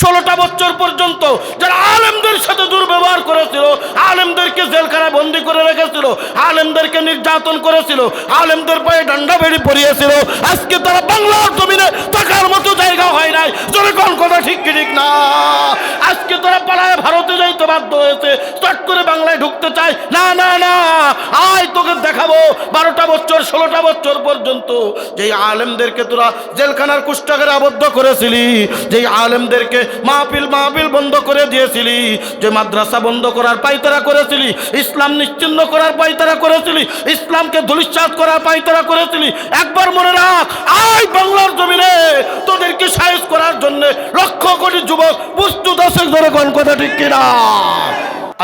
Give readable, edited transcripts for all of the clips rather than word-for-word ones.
16টা বছর পর্যন্ত যারা আলেমদের সাথে দুর্ব্যবহার করেছিল, আলেমদেরকে জেলখানায় বন্দি করে রেখেছিল, আলেমদেরকে নির্যাতন করেছিল, আলেমদের পায়ে ডান্ডা বেড়ি পরিয়েছিল, আজকে তারা বাংলার জমিনে থাকার মতো জায়গা হয় নাই। জোরে কোন কথা ঠিক কি ঠিক না? আজকে তারা পালায় ভারতে যাইতে বাধ্য হয়েছে, চট করে বাংলায় ঢুকতে চায় না। না না, আয় তোকে দেখাবো 12টা বছর 16টা বছর পর্যন্ত যেই আলেমদেরকে তোরা জেলখানার কুষ্টাগারে আবদ্ধ করেছিলি, যেই আলেমদেরকে মাহফিল বন্ধ করে দিয়েছিলি, যে মাদ্রাসা বন্ধ করার পায়তারা করেছিলি, ইসলাম নিশ্চিহ্ন করার পায়তারা করেছিলি, ইসলামকে ধূলিসাৎ করার পায়তারা করেছিলি, একবার মনে রাখ, আয় বাংলার জমিনে তোদেরকে সাইজ করার জন্য লক্ষ কোটি যুবক প্রস্তুত আছে। ধরে কোন কথা ঠিক কিনা?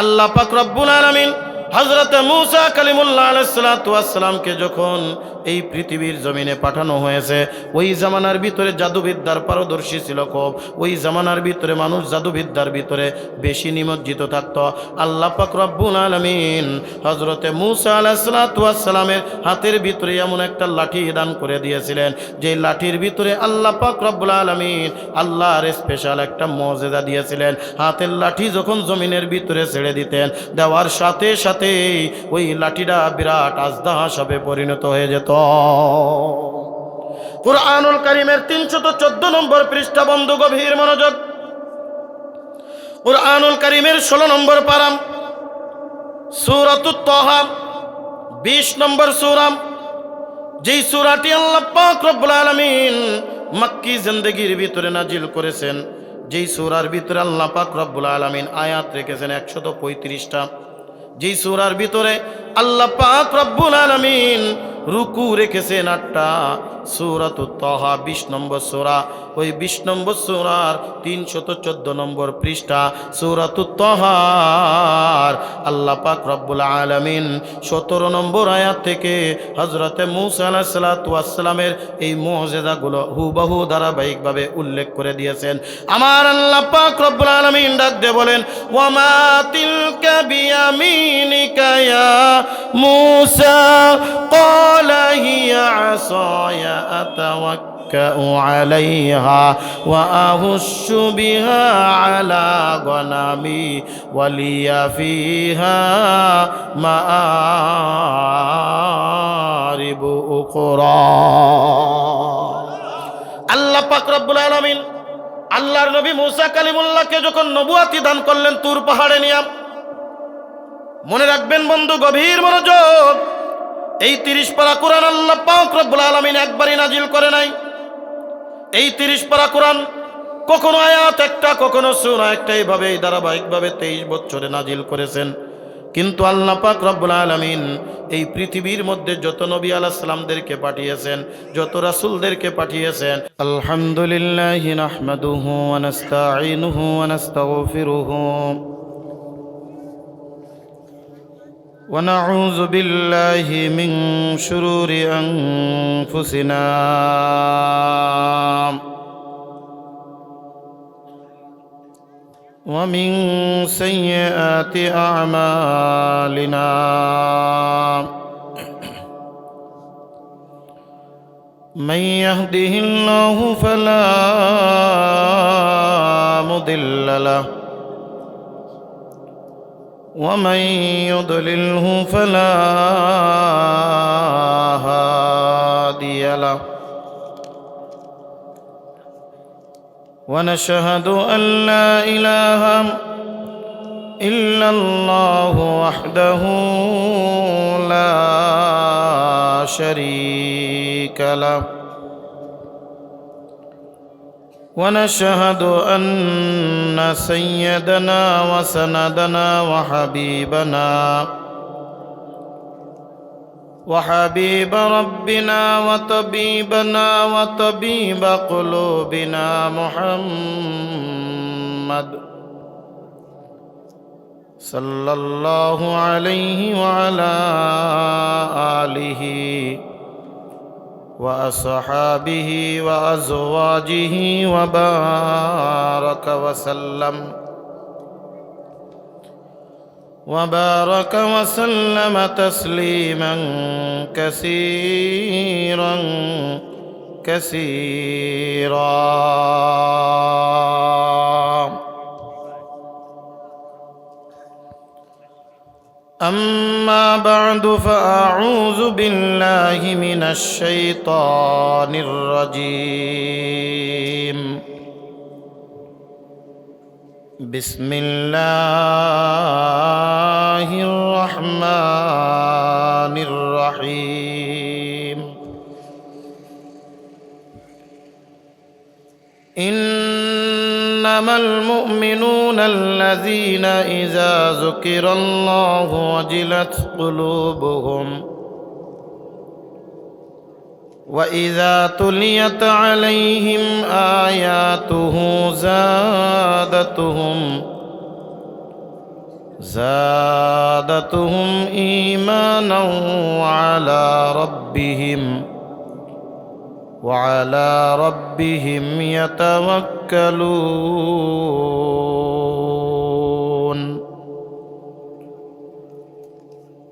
আল্লাহ পাক রব্বুল আলামিন হযরত মূসা কালিমুল্লাহ আলাইহিস সালাতু ওয়াস সালামকে যখন এই পৃথিবীর জমিনে পাঠানো হয়েছে, ওই জামানার ভিতরে জাদুবিদ্যার পারদর্শী ছিল খুব। ওই জামানার ভিতরে মানুষ জাদুবিদ্যার ভিতরে বেশি নিমজ্জিত থাকত। আল্লাহ পাক রব্বুল আলামিন হযরত মূসা আলাইহিস সালাতু ওয়াস সালামের হাতের ভিতরে এমন একটা লাঠি দান করে দিয়েছিলেন, যে লাঠির ভিতরে আল্লাহ পাক রব্বুল আলামিন আল্লাহর স্পেশাল একটা মুজিজা দিয়েছিলেন। হাতের লাঠি যখন জমিনের ভিতরে ছেড়ে দিতেন, দেওয়ার সাথে সাথে ওই লাঠিটা বিরাট আজদাহা সাপে পরিণত হয়ে যেত। কুরআনুল কারীমের 314 নম্বর পৃষ্ঠা, বন্ধু গভীর মনোযোগ। কুরআনুল কারীমের 16 নম্বর পারা, সূরাতুত তাহা 20 নম্বর সূরা, যেই সূরাটি আল্লাহ পাক রব্বুল আলামিন মক্কি জিন্দেগির ভিতরে নাজিল করেছেন, যেই সূরার ভিতরে আল্লাহ পাক রব্বুল আলামিন আয়াত রেখেছেন 135টা, যেই সূরার ভিতরে আল্লাহ পাক রব্বুল আলামিন রুকু রেখেছেন 8টা, সূরাতুত তাহা 20 নম্বর সূরা। ওই 20 নম্বর সূরার 314 নম্বর পৃষ্ঠা সূরাতুত তাহার আল্লাহ পাক রব্বুল আলামিন 17 নম্বর আয়াত থেকে হযরতে মূসা আলাইহিস সালাতু ওয়াস সালামের এই মুজিজাগুলো হুবহু ধারাবাহিকভাবে উল্লেখ করে দিয়েছেন। আমার আল্লাহ পাক রব্বুল আলামিন ডাক দিয়ে বলেন, ওয়ামা তিলকা বিয়ামিনিকা ইয়া মূসা ক্বালা হিয়া আসায়া আতাওয়াক্কাউ আলাইহা ওয়া আহুশু বিহা আলা গনামি ওয়ালিয়া ফিহা মাআরিবু উখরা। আল্লাহ পাক রব্বুল আলামিন আল্লাহর নবী মূসা কালিমুল্লাহকে যখন নবুয়াতি দান করলেন তুর পাহাড়ে নিয়ে, মনে রাখবেন বন্ধু গভীর মনোযোগ, এই 30 পারা কোরআন আল্লাহ পাক রব্বুল আলামিন একবারই নাজিল করে নাই। এই 30 পারা কোরআন কখনো আয়াত একটা, কখনো সূরা একটা, এইভাবে ধারাবাহিকভাবে 23 বছরে নাজিল করেছেন। কিন্তু আল্লাহ পাক রব্বুল আলামিন এই পৃথিবীর মধ্যে যত নবী আলাইহিস সালামদেরকে পাঠিয়েছেন, যত রাসূলদেরকে পাঠিয়েছেন, আলহামদুলিল্লাহি নাহমাদুহু ওয়া নাস্তাঈনুহু ওয়া নাস্তাগফিরুহু ওয়া নাউযু বিল্লাহি মিন শুরুরি আনফুসিনা ومن سيئات أعمالنا من يهده الله فلا مضل له ومن يضلله فلا هادي له ونشهد أن لا إله إلا الله وحده لا شريك له ونشهد أن سيدنا وسندنا وحبيب ربنا وطبيبنا وطبيب قلوبنا محمد صلى الله عليه وعلى آله وأصحابه وأزواجه وبارك وسلم تسليما كثيرا كثيرا. أما بعد فأعوذ بالله من الشيطان الرجيم بسم الله الرحمن الرحيم إنما المؤمنون الذين إذا ذكر الله وجلت قلوبهم وإذا تليت عليهم آياته زادتهم إيمانا وعلى ربهم يتوكلون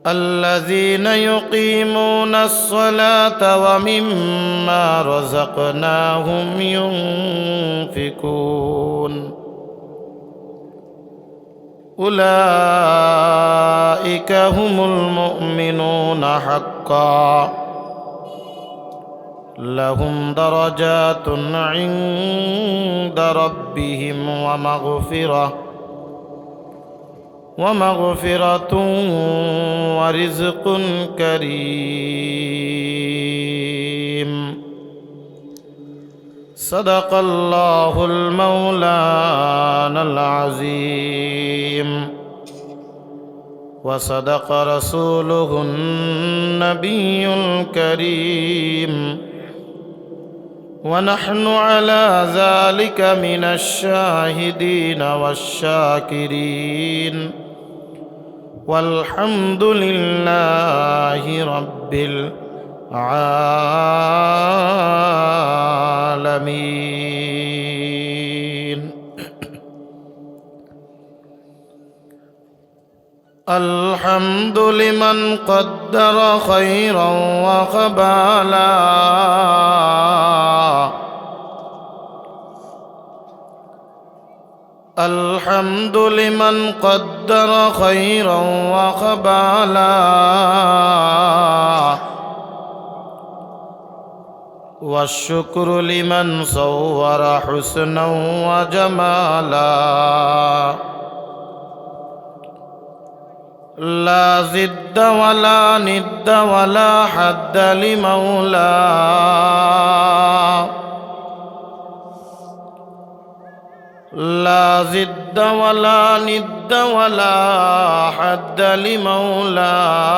الذين يقيمون الصلاة ومما رزقناهم ينفقون أولئك هم المؤمنون حقا لهم درجات عند ربهم ومغفرة ورزق كريم صدق الله المولانا العظيم وصدق رسوله النبي الكريم ونحن على ذلك من الشاهدين والشاكرين والحمد لله رب العالمين الحمد لمن قدر خيرا وخبالا الحمد لمن قدر خيرا وخبالا والشكر لمن صور حسنا وجمالا لا ضد ولا ند ولا حد لمولاه لا ضد ولا ند ولا حد لمولاه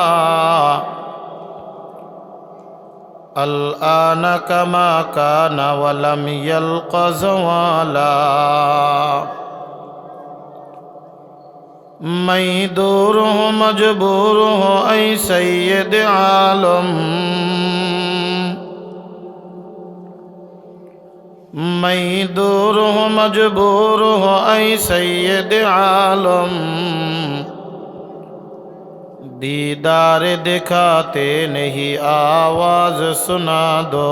الآن كما كان ولم يلق زوالا ميدوره مجبوره أي سيد عالم ميدوره مجبوره أي سيد عالم दीदार दिखाते नहीं आवाज सुना दो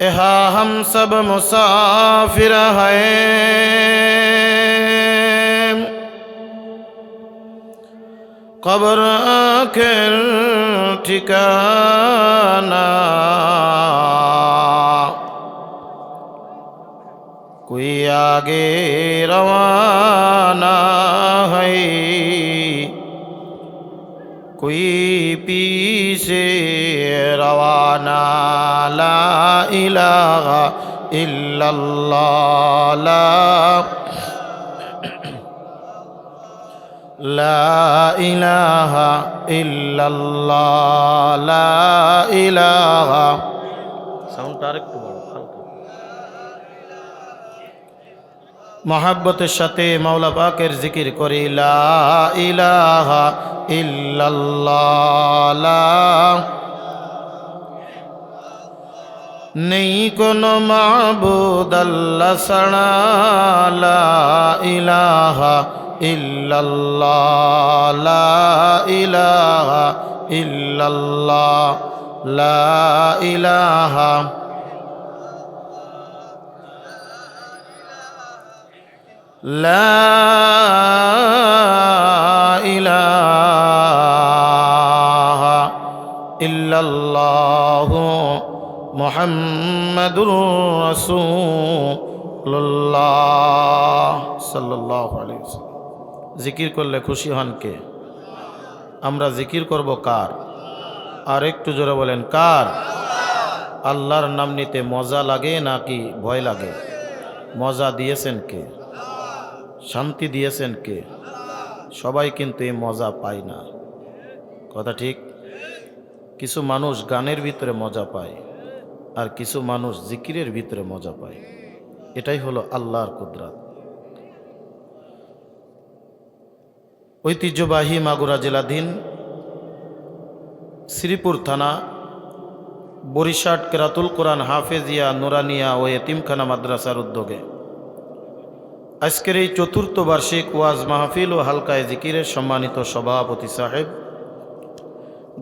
यहाँ हम सब मुसाफिर हैं कब्र आखिर ठिकाना कोई आगे रवाना है कोई पीछे रवाना ला इलाहा इल्लल्लाह ला इलाहा इल्लल्लाह ला इलाहा साउंड डायरेक्ट मोहब्बतेर साथे मौला पाकेर जिकिर करी ला इलाहा इल्लल्लाह ला नहीं कोनो माबूद अल्लाह सना ला इलाहा इल्लल्लाह ला इलाहा इल्लल्लाह ला इलाहा لا মুহাম্মাদুর রাসূলুল্লাহ সাল্লাল্লাহু আলাইহি ওয়াসাল্লাম। জিকির করলে খুশি হন কে? আমরা জিকির করব কার? আর একটু জোরে বলেন কার? আল্লাহর নাম নিতে মজা লাগে নাকি ভয় লাগে? মজা দিয়েছেন কে? শান্তি দিয়েছেন কে? সবাই কিন্তু এই মজা পায় না, কথা ঠিক? কিছু মানুষ গানের ভিতরে মজা পায়, আর কিছু মানুষ জিকিরের ভিতরে মজা পায়। এটাই হলো আল্লাহর কুদরত। ঐতিহ্যবাহী মাগুরা জেলাধীন শ্রীপুর থানা বরিশাট কেরাতুল কোরআন হাফেজিয়া নুরানিয়া ও এতিমখানা মাদ্রাসার উদ্যোগে আজকের এই চতুর্থ বার্ষিক ওয়াজ মাহফিল ও হালকায় জিকিরের সম্মানিত সভাপতি সাহেব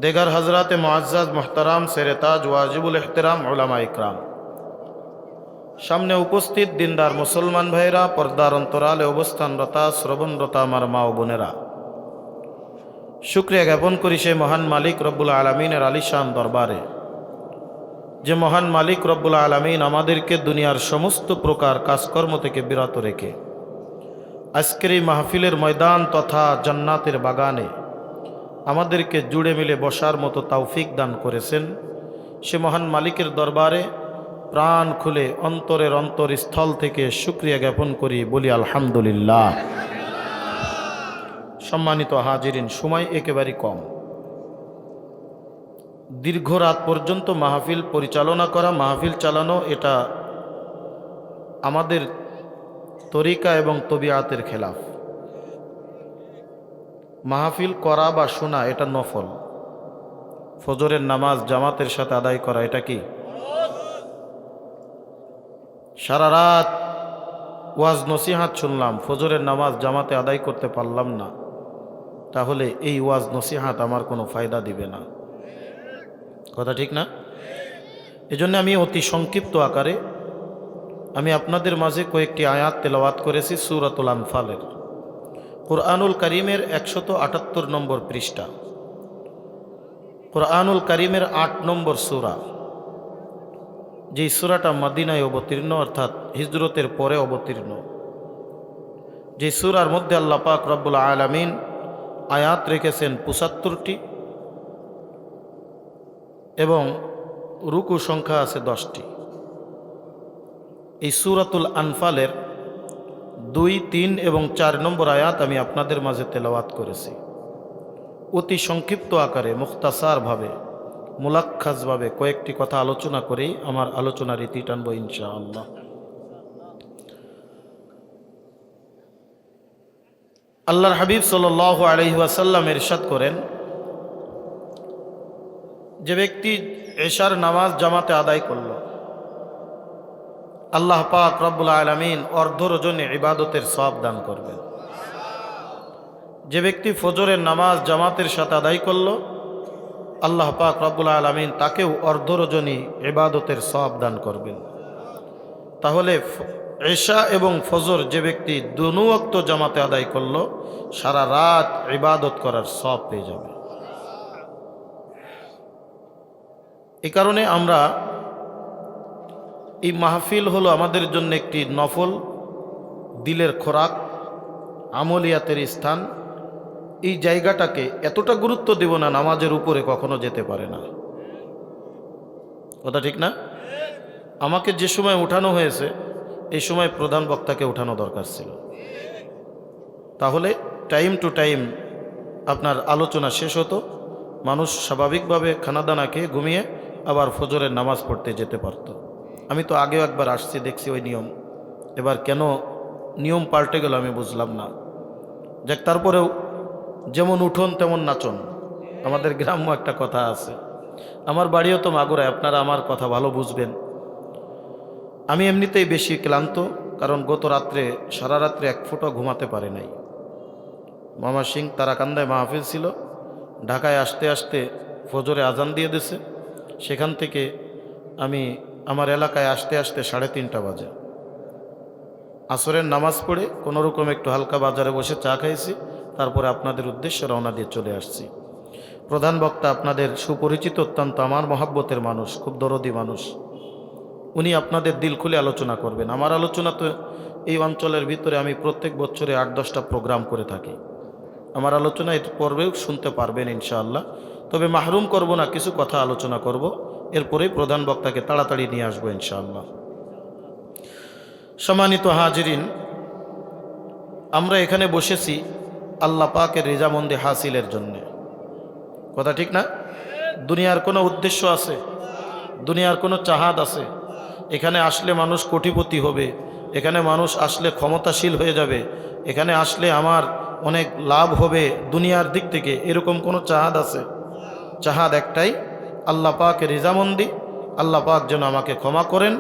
দেগার হজরাতে মুআজ্জাজ মোহতারাম সেরেতাজ ওয়াজিবুল এহতেরাম উলামা ইকরাম, সামনে উপস্থিত দিনদার মুসলমান ভাইরা, পর্দার অন্তরালে অবস্থানরতা শ্রবণরতা আমার মা ও বোনেরা, শুকরিয়া জ্ঞাপন করি সেই মহান মালিক রব্বুল আলমিনের আলিশান দরবারে, যে মহান মালিক রব্বুল আলমিন আমাদেরকে দুনিয়ার সমস্ত প্রকার কাজকর্ম থেকে বিরত রেখে আজকের এই মাহফিলের ময়দান তথা জান্নাতের বাগানে আমাদেরকে জুড়ে মিলে বসার মতো তৌফিক দান করেছেন। সে মহান মালিকের দরবারে প্রাণ খুলে অন্তরের অন্তরস্থল থেকে শুকরিয়া জ্ঞাপন করি, বলি আলহামদুলিল্লাহ। সম্মানিত হাজিরিন, সময় একেবারেই কম। দীর্ঘ রাত পর্যন্ত মাহফিল পরিচালনা করা, মাহফিল চালানো, এটা আমাদের তরিকা এবং তবিয়াতের খেলাফ। মাহফিল করা বা শোনা এটা নফল। ফজরের নামাজ জামাতের সাথে আদায় করা এটা কি? সারা রাত ওয়াজ নসিহাত শুনলাম, ফজরের নামাজ জামাতে আদায় করতে পারলাম না, তাহলে এই ওয়াজ নসিহাত আমার কোনো ফায়দা দিবে না, কথা ঠিক না? এজন্য আমি অতি সংক্ষিপ্ত আকারে আমি আপনাদের মাঝে কয়েকটি আয়াত তেলাওয়াত করেছি সূরাতুল আনফালের, কুরআনুল কারীমের 178 নম্বর পৃষ্ঠা, কুরআনুল কারীমের 8 নম্বর সূরা, যেই সূরাটা মদিনায় অবতীর্ণ অর্থাৎ হিজরতের পরে অবতীর্ণ, যে সূরার মধ্যে আল্লাহ পাক রব্বুল আলামিন আয়াত রেখেছেন 75টি এবং রুকু সংখ্যা আছে 10টি। এই সূরাতুল আনফালের 2, 3 এবং 4 নম্বর আয়াত আমি আপনাদের মাঝে তেলাওয়াত করেছি। অতি সংক্ষিপ্ত আকারে মুখতাসারভাবে মুলাক্খাসভাবে কয়েকটি কথা আলোচনা করেই আমার আলোচনার রীতি টানব ইনশাআল্লাহ। আল্লাহর হাবিব সাল্লাল্লাহু আলাইহি ওয়াসাল্লাম ইরশাদ করেন, যে ব্যক্তি এশার নামাজ জামাতে আদায় করল, আল্লাহ পাক রব্বুল আলামিন অর্ধরজনে ইবাদতের সওয়াব দান করবেন। যে ব্যক্তি ফজরের নামাজ জামাতের সাথে আদায় করল, আল্লাহ পাক রব্বুল আলামিন তাকেও অর্ধরজনী ইবাদতের সওয়াব দান করবেন। তাহলে এশা এবং ফজর যে ব্যক্তি দুনো ওয়াক্ত জামাতে আদায় করল, সারা রাত ইবাদত করার সওয়াব পেয়ে যাবে। এই কারণে আমরা এই মাহফিল হলো আমাদের জন্য একটি নফল, দিলের খোরাক, আমলিয়াতের স্থান। এই জায়গাটাকে এতটা গুরুত্ব দেব না, নামাজের উপরে কখনো যেতে পারে না, কথা ঠিক না? আমাকে যে সময় উঠানো হয়েছে এই সময় প্রধান বক্তাকে উঠানো দরকার ছিল, তাহলে টাইম টু টাইম আপনার আলোচনা শেষ হতো, মানুষ স্বাভাবিকভাবে খানাদানা খেয়ে ঘুমিয়ে আবার ফজরের নামাজ পড়তে যেতে পারত। আমি তো আগেও একবার আসছি, দেখছি ওই নিয়ম, এবার কেন নিয়ম পাল্টে গেল আমি বুঝলাম না। যাক, তারপরেও যেমন উঠোন তেমন নাচন, আমাদের গ্রাম্য একটা কথা আছে। আমার বাড়িও তো মাগুরায়, আপনারা আমার কথা ভালো বুঝবেন। আমি এমনিতেই বেশি ক্লান্ত, কারণ গত রাত্রে সারা রাত্রে এক ফোঁটা ঘুমাতে পারে নাই। মামা সিং তারাকান্দায় মাহফিল ছিল, ঢাকায় আসতে আসতে ফজরে আজান দিয়ে দিছে, সেখান থেকে আমি আমার এলাকায় আসতে আসতে 3:30 বাজে। আসরের নামাজ পড়ে কোনোরকম একটু হালকা বাজারে বসে চা খাইছি, তারপরে আপনাদের উদ্দেশ্যে রওনা দিয়ে চলে আসছি। প্রধান বক্তা আপনাদের সুপরিচিত, অত্যন্ত আমার মহাব্বতের মানুষ, খুব দরদি মানুষ, উনি আপনাদের দিল খুলে আলোচনা করবেন। আমার আলোচনা তো এই অঞ্চলের ভিতরে আমি প্রত্যেক বছরে 8-10টা প্রোগ্রাম করে থাকি। আমার আলোচনা এর পর্বেও শুনতে পারবেন ইনশাআল্লাহ। তবে মাহরুম করব না, কিছু কথা আলোচনা করব, এরপরেই প্রধান বক্তাকে তাড়াতাড়ি নিয়ে আসবো ইনশাআল্লাহ। সম্মানিত হাজিরিন, আমরা এখানে বসেছি আল্লাহ পাকের রেজামন্দি হাসিলের জন্যে। কথা ঠিক না? দুনিয়ার কোনো উদ্দেশ্য আছে? দুনিয়ার কোনো চাহাত আছে? এখানে আসলে মানুষ কোটিপতি হবে, এখানে মানুষ আসলে ক্ষমতাশীল হয়ে যাবে, এখানে আসলে আমার অনেক লাভ হবে দুনিয়ার দিক থেকে, এরকম কোনো চাহাত আছে? চাহাত একটাই, আল্লাহ পাকের রেজামন্দি, আল্লাহ পাক যেন আমাকে ক্ষমা করেন,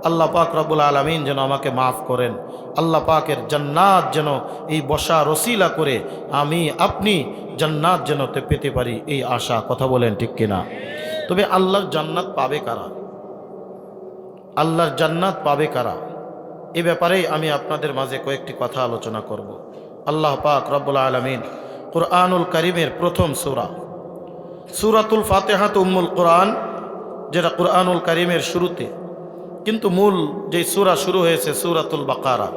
আল্লাহ পাক রব্বুল আলামিন যেন আমাকে মাফ করেন, আল্লাহ পাকের জান্নাত যেন এই বসা রসিলা করে আমি আপনি জান্নাত যেন পেতে পারি, এই আশা। কথা বলেন ঠিক কিনা? তবে আল্লাহর জান্নাত পাবে কারা? আল্লাহর জান্নাত পাবে কারা? এ ব্যাপারেই আমি আপনাদের মাঝে কয়েকটি কথা আলোচনা করব। আল্লাহ পাক রব্বুল আলামিন কুরআনুল কারীমের প্রথম সূরা সূরাতুল ফাতিহা উম্মুল কুরআন, যেটা কুরআনুল কারীমের শুরুতে, কিন্তু মূল যে সূরা শুরু হয়েছে সূরাতুল বাকারা।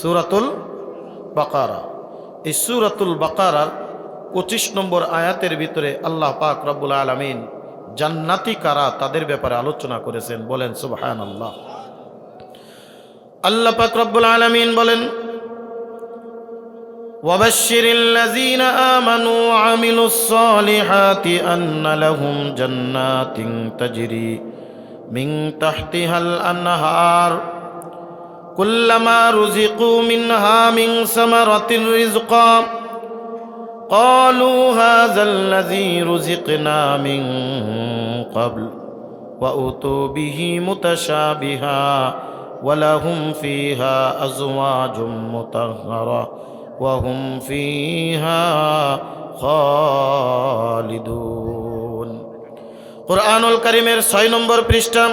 সূরাতুল বাকারা, এই সূরাতুল বাকারার 25 নম্বর আয়াতের ভিতরে আল্লাহ পাক রব্বুল আলামিন জান্নাতি কারা তাদের ব্যাপারে আলোচনা করেছেন। বলেন সুবহানাল্লাহ। আল্লাহ পাক রব্বুল আলামিন বলেন, ওয়াবাশশিরিল লাযীনা আমানু ওয়া আমিলুস সালিহাতি আন্না লাহুম জান্নাতিন তাজরি মিন তাহতিহাল আনহার কুল্লামা রুযিকু মিনহা মিন সামারাতির রিজকা قالوا هذا الذي رزقنا من قبل وأتوا به متشابها ولهم فيها أزواج مطهرة وهم فيها خالدون। কুরআনুল কারীমের 6 নম্বর পৃষ্ঠা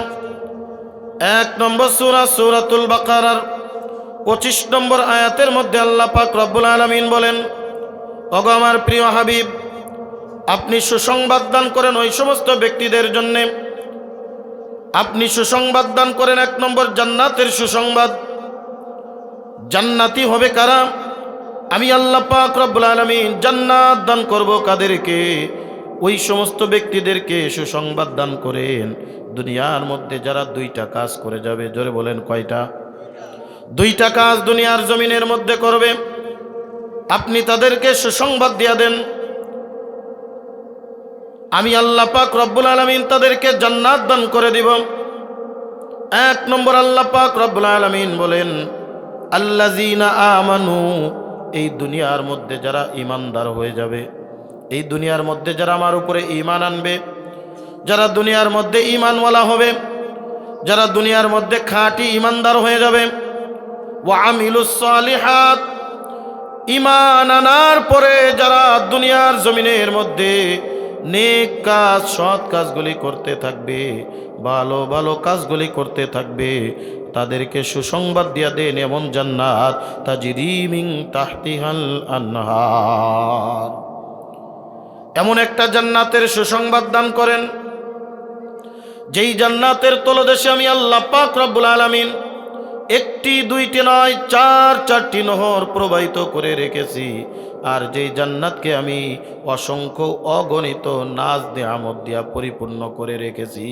1 নম্বর সূরা সূরাতুল বাকারার 25 নম্বর আয়াতের মধ্যে আল্লাহ পাক রব্বুল আলামিন বলেন, ওগো আমার প্রিয় হাবিব, আপনি সুসংবাদ দান করেন ওই সমস্ত ব্যক্তিদের জন্য, আপনি সুসংবাদ দান করেন 1 নম্বর জান্নাতের সুসংবাদ। জান্নাতি হবে কারা? আমি আল্লাহ পাক রব্বুল আলামিন জান্নাত দান করব কাদেরকে? ওই সমস্ত ব্যক্তিদেরকে সুসংবাদ দান করেন দুনিয়ার মধ্যে যারা 2টা কাজ করে যাবে। জোরে বলেন কয়টা? 2টা কাজ দুনিয়ার জমিনের মধ্যে করবে, আপনি তাদেরকে সুসংবাদ দিয়া দেন। আমি আল্লাহ পাক রব্বুল আলামিন তাদেরকে জান্নাত দান করে দিব। 1 নম্বর আল্লাহ পাক রব্বুল আলামিন বলেন, আল্লাযীনা আমানু, এই দুনিয়ার মধ্যে যারা ঈমানদার হয়ে যাবে, এই দুনিয়ার মধ্যে যারা আমার উপরে ঈমান আনবে, যারা দুনিয়ার মধ্যে ঈমানওয়ালা হবে, যারা দুনিয়ার মধ্যে খাঁটি ঈমানদার হয়ে যাবে, ওয়া আমিলুস সালিহাত, ঈমান আনার পরে যারা দুনিয়ার জমিনের মধ্যে নেক কাজ সৎ কাজগুলি করতে থাকবে, ভালো ভালো কাজগুলি করতে থাকবে, তাদেরকে সুসংবাদ দিয়া দেন এমন জান্নাত তাজরি মিন তাহতিহাল আনহার, এমন একটা জান্নাতের সুসংবাদ দান করেন যেই জান্নাতের তলদেশে আমি আল্লাহ পাক রব্বুল আলামিন 1টি 2টি নয় 4টি নহর প্রবাহিত করে রেখেছি। আর যেই জান্নাতকে আমি অসংখ্য অগণিত নাজ নেয়ামত দিয়া পরিপূর্ণ করে রেখেছি।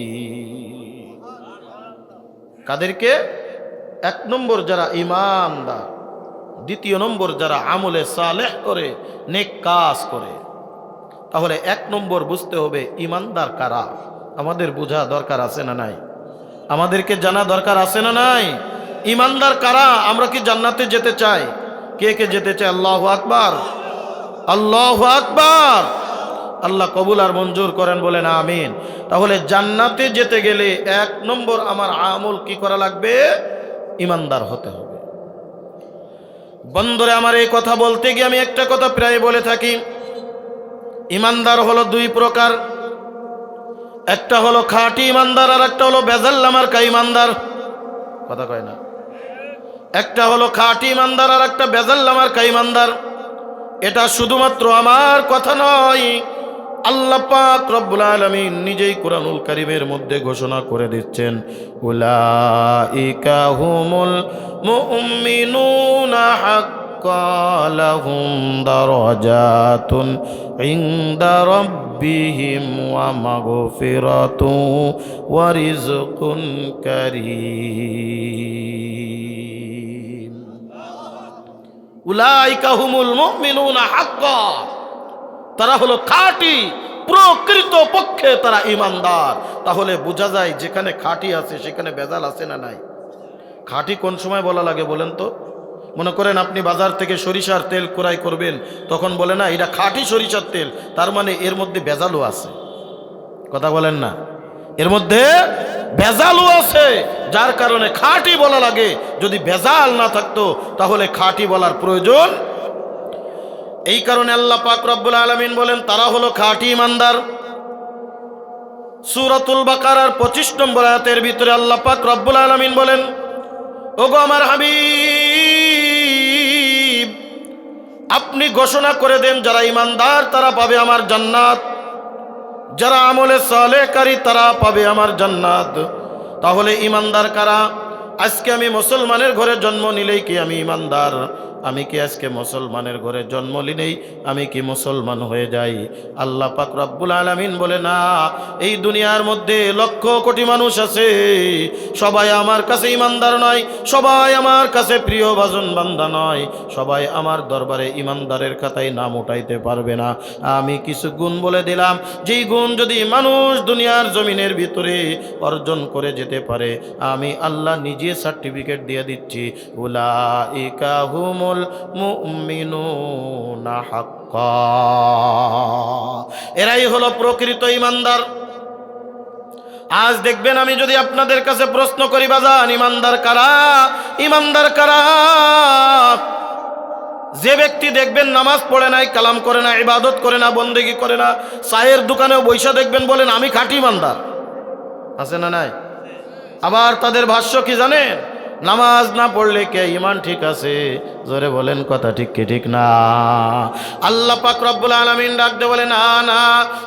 কাদেরকে? 1 নম্বর যারা ঈমানদার, 2 নম্বর যারা আমলে সালেহ করে, নেক কাজ করে। তাহলে 1 নম্বর বুঝতে হবে ঈমানদার কারা। আমাদের বোঝা দরকার আছে না নাই? আমাদেরকে জানা দরকার আছে না নাই? ঈমানদার কারা? আমরা কি জান্নাতে যেতে চাই? কে কে যেতে চায়? আল্লাহু আকবার, আল্লাহু আকবার। আল্লাহ কবুল আর মঞ্জুর করেন, বলেন আমিন। তাহলে জান্নাতে যেতে গেলে 1 নম্বর আমার আমল কি করা লাগবে? ঈমানদার হতে হবে। বন্ধুরে আমার, এই কথা বলতে গিয়ে আমি একটা কথা প্রায় বলে থাকি, ঈমানদার হলো 2 প্রকার। একটা হলো খাঁটি ঈমানদার, আর একটা হলো বেজাল্লা মার্কা ঈমানদার। কথা কয় না? একটা হলো খাঁটি ঈমানদার আর একটা বেজাল্লা মার্কা ঈমানদার। এটা শুধুমাত্র আমার কথা নয়, আল্লাহ পাক রব্বুল আলামিন নিজেই কুরআনুল কারীমের মধ্যে ঘোষণা করে দিচ্ছেন, উলাইকা হুমুল মুমিনুনা হাক্কান লাহুম দারাজাতুন ইনদা রাব্বিহিম ওয়া মাগফিরাতুন ওয়া রিজকুন কারীম। উলাইকা হুমুল মুমিনুনা হাক্কান, তারা হলো খাঁটি প্রকৃত পক্ষে তারা ঈমানদার। তাহলে বোঝা যায় যেখানে খাঁটি আছে সেখানে ভেজাল আছে না নাই? খাঁটি কোন সময় বলা লাগে বলেন তো? মনে করেন আপনি বাজার থেকে সরিষার তেল ক্রয় করবেন, তখন বলে না এটা খাঁটি সরিষার তেল, তার মানে এর মধ্যে ভেজালও আছে। কথা বলেন না? এর মধ্যে ভেজালও আছে, যার কারণে খাঁটি বলা লাগে। যদি ভেজাল না থাকতো তাহলে খাঁটি বলার প্রয়োজন। এই কারণে আল্লাহ পাক রব্বুল আলামিন বলেন তারা হলো খাঁটি ঈমানদার। সূরাতুল বাকারার 25 নম্বর আয়াতের ভিতরে আল্লাহ পাক রব্বুল আলামিন বলেন, ওগো আমার হাবিব, আপনি ঘোষণা করে দেন যারা ঈমানদার তারা পাবে আমার জান্নাত, যারা আমলে সালেহকারী তারা পাবে আমার জান্নাত। তাহলে ঈমানদার কারা? আজকে আমি মুসলমানের ঘরে জন্ম নিলেই কি আমি ঈমানদার? আমি কি আজকে মুসলমানের ঘরে জন্ম নিলেই আমি কি মুসলমান হয়ে যাই? আল্লাহ পাক রব্বুল আলামিন বলে না, এই দুনিয়ার মধ্যে লক্ষ কোটি মানুষ আছে, সবাই আমার কাছে ঈমানদার নয়, সবাই আমার কাছে প্রিয় ভাজন বান্দা নয়, সবাই আমার দরবারে ঈমানদারের খাতায় নাম উঠাইতে পারবে না। আমি কিছু গুণ বলে দিলাম, যেই গুণ যদি মানুষ দুনিয়ার জমিনের ভিতরে অর্জন করে যেতে পারে, আমি আল্লাহ নিজে সার্টিফিকেট দিয়ে দিচ্ছি, উলাইকা হুমুল মুমিনুনা হাক্কান, এরাই হলো প্রকৃত ঈমানদার। আজ দেখবেন আমি যদি আপনাদের কাছে প্রশ্ন করি, বাজান ঈমানদার কারা? ঈমানদার কারা? যে ব্যক্তি দেখবেন নামাজ পড়ে নাই, কালাম করে না, ইবাদত করে না, বন্দেগি করে না, চায়ের দোকানেও বৈশা দেখবেন বলেন আমি খাঁটি ঈমানদার, আছে না নাই? আবার তাদের ভাষ্য কি জানেন? নামাজ না পড়লে কে ঈমান ঠিক আছে? জোরে বলেন কথা ঠিক কি ঠিক না? আল্লাহ পাক রব্বুল আলামিন ডাক দিয়ে বলে, না না,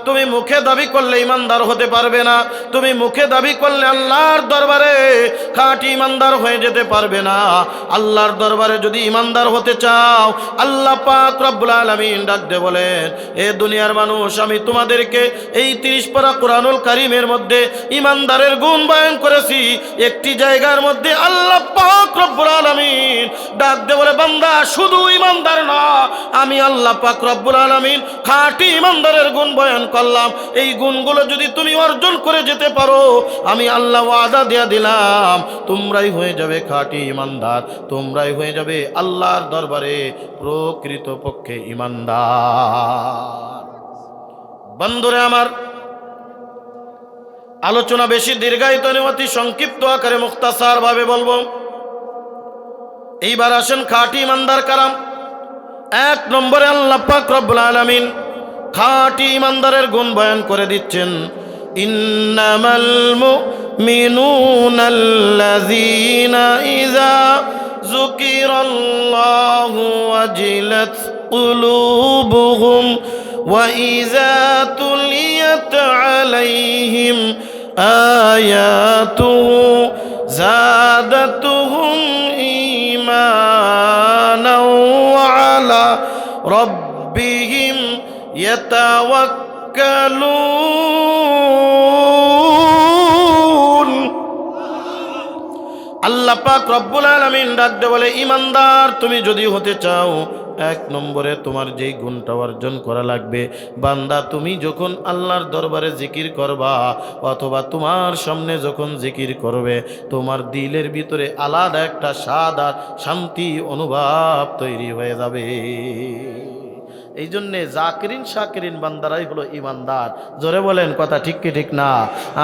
তুমি মুখে দাবি করলে ঈমানদার হতে পারবে না, তুমি মুখে দাবি করলে আল্লাহর দরবারে খাঁটি ঈমানদার হয়ে যেতে পারবে না। আল্লাহর দরবারে যদি ঈমানদার হতে চাও, আল্লাহ পাক রব্বুল আলামিন ডাক দিয়ে বলেন, এ দুনিয়ার মানুষ, আমি তোমাদেরকে এই 30 পারা কুরআনুল কারীমের মধ্যে ঈমানদারের গুণ বয়ান করেছি। একটি জায়গার মধ্যে আল্লাহ পাক রব্বুল আলামিন ডাক দিয়ে বলে, বান্দা শুধু ঈমানদার না, আমি আল্লাহ পাক রব্বুল আলামিন খাঁটি ঈমানদারের গুণ বয়ান করলাম। এই গুণগুলো যদি তুমি অর্জন করে যেতে পারো, আমি আল্লাহ ওয়াদা দিয়ে দিলাম তোমরাই হয়ে যাবে খাঁটি ঈমানদার, তোমরাই হয়ে যাবে আল্লাহর দরবারে প্রকৃত পক্ষে ঈমানদার। বন্ধুরে আমার, আলোচনা বেশি দীর্ঘায়িত নয়, অতি সংক্ষিপ্ত আকারে মুখতাসার ভাবে বলবো। এইবার আসেন খাঁটি ঈমানদার কারা। 1 নম্বরে আল্লাহ পাক রব্বুল আলামিন খাঁটি ঈমানদারের গুণ বয়ান করে দিচ্ছেন, ইন্নামাল মুমিনুনাল্লাযীনা ইযা যুকিরাল্লাহু ওয়াজিলাত কুলুবুহুম ওয়া ইযা তুলিয়াত আলাইহিম আয়াতুহু যাদাতুহুম ঈমানাও ওয়া আলা রাব্বিহিম ইয়াতাওয়াক্কালুন। আল্লাহ পাক রব্বুল আলামিন ডাক দিয়ে বলে, ঈমানদার তুমি যদি হতে চাও, 1 নম্বরে তোমার যেই গুণটা অর্জন করা লাগবে, বান্দা তুমি যখন আল্লাহর দরবারে জিকির করবা অথবা তোমার সামনে যখন জিকির করবে, তোমার দিলের ভিতরে আলাদা একটা স্বাদ আর শান্তি অনুভব তৈরি হয়ে যাবে। এই জন্যে জাকিরিন শাকিরিন বান্দারাই হলো ঈমানদার। জোরে বলেন কথা ঠিক কি ঠিক না?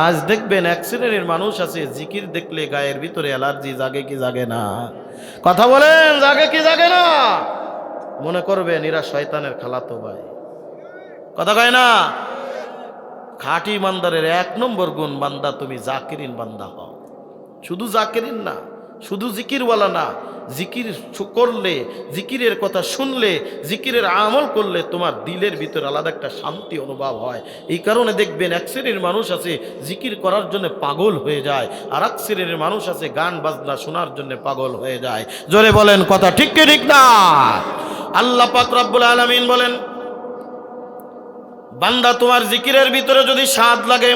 আজ দেখবেন এক শ্রেণীর মানুষ আছে, জিকির দেখলে গায়ের ভিতরে অ্যালার্জি জাগে কি জাগে না? কথা বলেন, জাগে কি জাগে না? মনে করবেন এরা শয়তানের খালাতো ভাই। কথা কয় না? খাঁটি ঈমানদারের 1 নম্বর গুণ, বান্দা তুমি জাকিরিন বান্দা হও। শুধু জাকিরিন না, শুধু জিকিরওয়ালা না, জিকির করলে, জিকিরের কথা শুনলে, জিকিরের আমল করলে তোমার দিলের ভিতরে আলাদা একটা শান্তি অনুভব হয়। এই কারণে দেখবেন এক শ্রেণীর মানুষ আছে জিকির করার জন্য পাগল হয়ে যায়, আর এক শ্রেণীর মানুষ আছে গান বাজনা শোনার জন্য পাগল হয়ে যায়। জোরে বলেন কথা ঠিক কি ঠিক না? আল্লাহ পাক রব্বুল আলামিন বলেন, বান্দা তোমার জিকিরের ভিতরে যদি স্বাদ লাগে,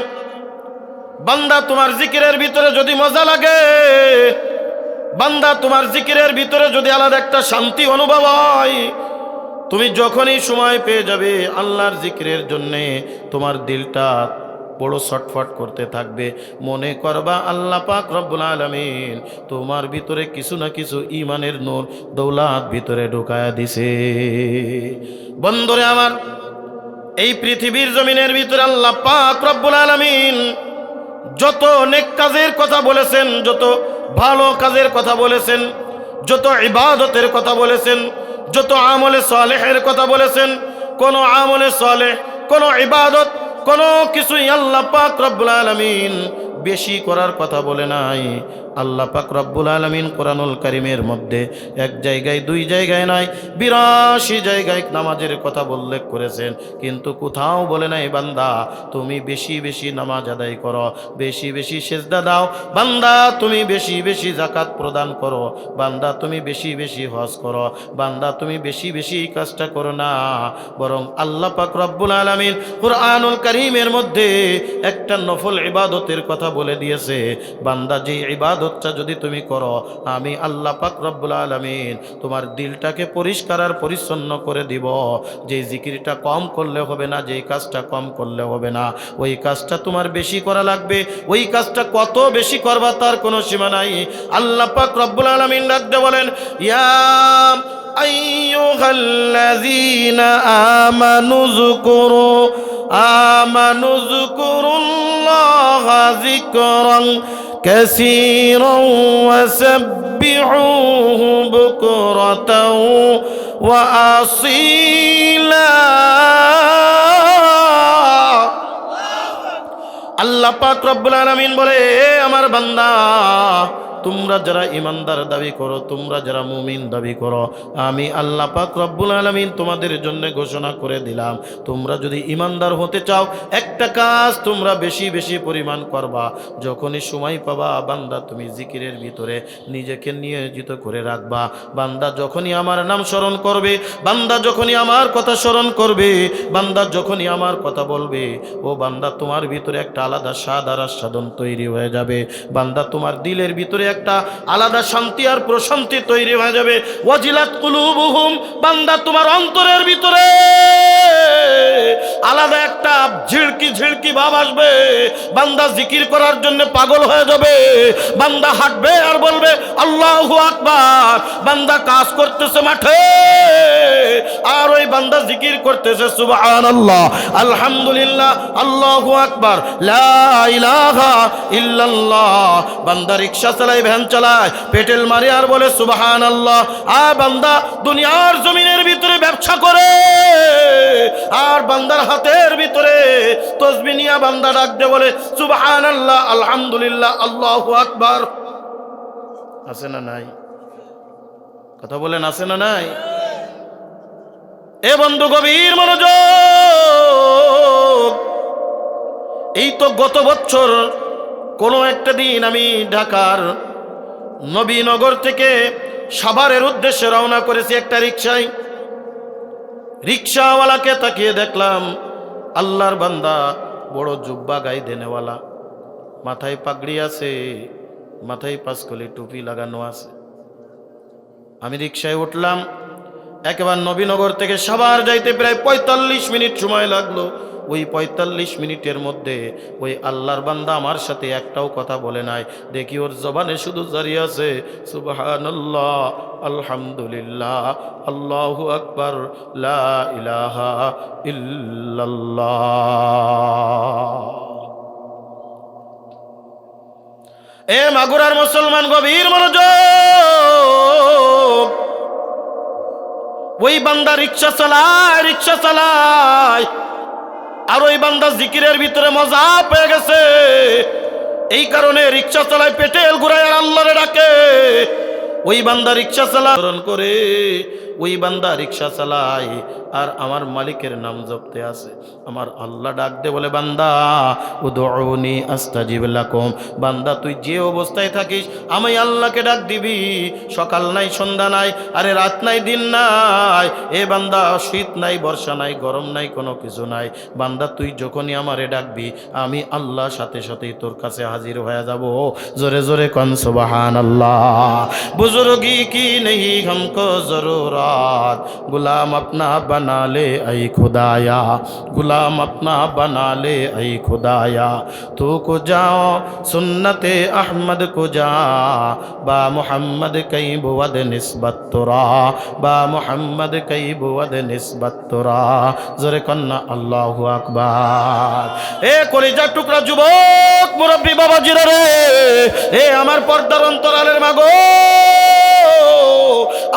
বান্দা তোমার জিকিরের ভিতরে যদি মজা লাগে, বান্দা তোমার জিকিরের ভিতরে যদি আলাদা একটা শান্তি অনুভব হয়, তুমি যখনই সময় পেয়ে যাবে আল্লাহর জিকিরের জন্যে তোমার দিলটা বড় ছটফট করতে থাকবে। মনে করবা আল্লাহ পাক রব্বুল আলামিন তোমার ভিতরে কিছু না কিছু ঈমানের নূর দৌলত ভিতরে ঢুকায়া দিছে। বন্ধুরে আমার, এই পৃথিবীর জমিনের ভিতরে আল্লাহ পাক রব্বুল আলামিন যত নেক কাজের কথা বলেছেন, যত ভালো কাজের কথা বলেছেন, যত ইবাদতের কথা বলেছেন, যত আমলে সালেহের কথা বলেছেন, কোন আমলে সালেহ, কোন ইবাদত, কোন কিছুই আল্লাহ পাক রব্বুল আলামিন বেশি করার কথা বলে নাই। আল্লাহ পাক রব্বুল আলামিন কোরআনুল কারীমের মধ্যে এক জায়গায়, দুই জায়গায় নয়, ৮২ জায়গায় নামাজের কথা উল্লেখ করেছেন, কিন্তু কোথাও বলে নাই বান্দা তুমি বেশি বেশি নামাজ আদায় করো, বেশি বেশি সেজদা দাও, বান্দা তুমি বেশি বেশি যাকাত প্রদান করো, বান্দা তুমি বেশি বেশি হজ করো, বান্দা তুমি বেশি বেশি এই কাজটা করো না। বরং আল্লাহ পাক রব্বুল আলামিন কোরআনুল কারীমের মধ্যে একটা নফল ইবাদতের কথা বলে দিয়েছে, বান্দা যে ইবাদতটা যদি তুমি করো, আমি আল্লাহ পাক রব্বুল আলামিন তোমার দিলটাকে পরিষ্কার আর পরিচ্ছন্ন করে দিব। যে জিকিরটা কম করলে হবে না, যেই কাজটা কম করলে হবে না, ওই কাজটা তোমার বেশি করা লাগবে। ওই কাজটা কত বেশি করবা তার কোনো সীমা নাই। আল্লাহ পাক রব্বুল আলামিন ডাকতে বলেন, ইয়া আইয়ুহাল্লাযীনা আমানু যকুরুল্লাহা যিকরান কাসীরান ওয়াসাব্বিহুহু বুকরাতাও ওয়া আসীলা। আল্লাহ পাক রব্বুল আলামিন বলে, আমার বান্দা তোমরা যারা ইমানদার দাবি করো, তোমরা যারা মুমিন দাবি করো, আমি আল্লাহ পাক রব্বুল আলামিন তোমাদের জন্য ঘোষণা করে দিলাম, তোমরা যদি ইমানদার হতে চাও একটা কাজ তোমরা বেশি বেশি পরিমাণ করবা। যখনই সময় পাবা বান্দা তুমি জিকিরের ভিতরে নিজেকে নিয়োজিত করে রাখবা। বান্দা যখনই আমার নাম স্মরণ করবে, বান্দা যখনই আমার কথা স্মরণ করবে, বান্দা যখনই আমার কথা বলবে, ও বান্দা তোমার ভিতরে একটা আলাদা স্বাদ আর আস্বাদন তৈরি হয়ে যাবে। বান্দা তোমার দিলের ভিতরে একটা আলাদা শান্তি আর প্রশান্তি তৈরি হয়ে যাবে। ওয়াজিলাত কুলুবুহুম, বান্দা তোমার অন্তরের ভিতরে আলাদা একটা ঝিড়কি ঝিড়কি ভাব আসবে। বান্দা জিকির করার জন্য পাগল হয়ে যাবে। বান্দা হাঁটবে আর বলবে আল্লাহু আকবার। বান্দা কাজ করতেছে মাঠে আর ওই বান্দা জিকির করতেছে সুবহানাল্লাহ, আলহামদুলিল্লাহ, আল্লাহু আকবার, লা ইলাহা ইল্লাল্লাহ। বান্দা রিকশা চালায়, ভ্যান চালায়, পেটেল মারে আর বলে সুবহানাল্লাহ। আর বান্দা দুনিয়ার জমিনের ভিতরে ব্যবসা করে আর বান্দার হাতের ভিতরে তসবিহ নিয়ে বান্দা ডাক দিয়ে বলে সুবহানাল্লাহ, আলহামদুলিল্লাহ, আল্লাহু আকবার। আছে না নাই? কথা বলেন, আছে না নাই? এ বন্ধু গভীর মনোযোগ। এই তো গত বছর কোনো একটা দিন আমি ঢাকার নবীনগর থেকে সাভারের উদ্দেশ্যে রওনা করেছি একটা রিকশায়। রিকশাওয়ালাকে তাকিয়ে দেখলাম আল্লাহর বান্দা, বড় জুব্বা গায়ে দেনেওয়ালা, মাথায় পাগড়ি আছে, মাথায় পাঁচকলি টুপি লাগানো আছে। আমি রিকশায় উঠলাম। একেবারে নবীনগর থেকে সাভার যাইতে প্রায় ৪৫ মিনিট সময় লাগলো। ওই ৪৫ মিনিটের মধ্যে ওই আল্লাহর বান্দা আমার সাথে একটাও কথা বলে নাই। দেখি ওর জবানে শুধু জারি আছে সুবহানাল্লাহ, আলহামদুলিল্লাহ, আল্লাহু আকবার, লা ইলাহা ইল্লাল্লাহ। এ মাগুরার মুসলমান গভীর মনোযোগ। ওই বান্দা রিকশা চালায় আর ওই বান্দা জিকিরের ভিতরে মজা পেয়ে গেছে। এই কারণে রিকশা চালায়, পেটেল ঘুরায় আর আল্লাহরে ডাকে। ওই বান্দা রিক্সা চালান করে, ওই বান্দা রিক্সা চালায় আর আমার মালিকের নাম জপতে আছে। আমার আল্লাহ ডাক দে বলে, বান্দা উদউনি আস্তাজিব লাকুম, বান্দা তুই যে অবস্থায় থাকিস আমি আল্লাহকে ডাক দিবি। সকাল নাই, সন্ধ্যা নাই, আরে রাত নাই, দিন নাই, এ বান্দা শীত নাই, বর্ষা নাই, গরম নাই, কোনো কিছু নাই। বান্দা তুই যখনই আমারে ডাকবি আমি আল্লাহ সাথে সাথেই তোর কাছে হাজির হয়ে যাব। জোরে জোরে কন সুবহানাল্লাহ। বুজুর্গি কি নেই हमको जरूरत, गुलाम अपना बना ले ऐ खुदाया, गुलाम अपना बना ले ऐ खुदाया, तू को जाओ सुन्नते अहमद को जा, बा मोहम्मद कई बुवद निस्बत तुरा, बा मोहम्मद कई बुवद निस्बत तुरा। जोरे कन्ना अल्लाहु আকবার। এ কলিজার টুকরা যুবক মুরব্বী বাবাজিরা রে, এ আমার পর্দার অন্তরালের মাগো,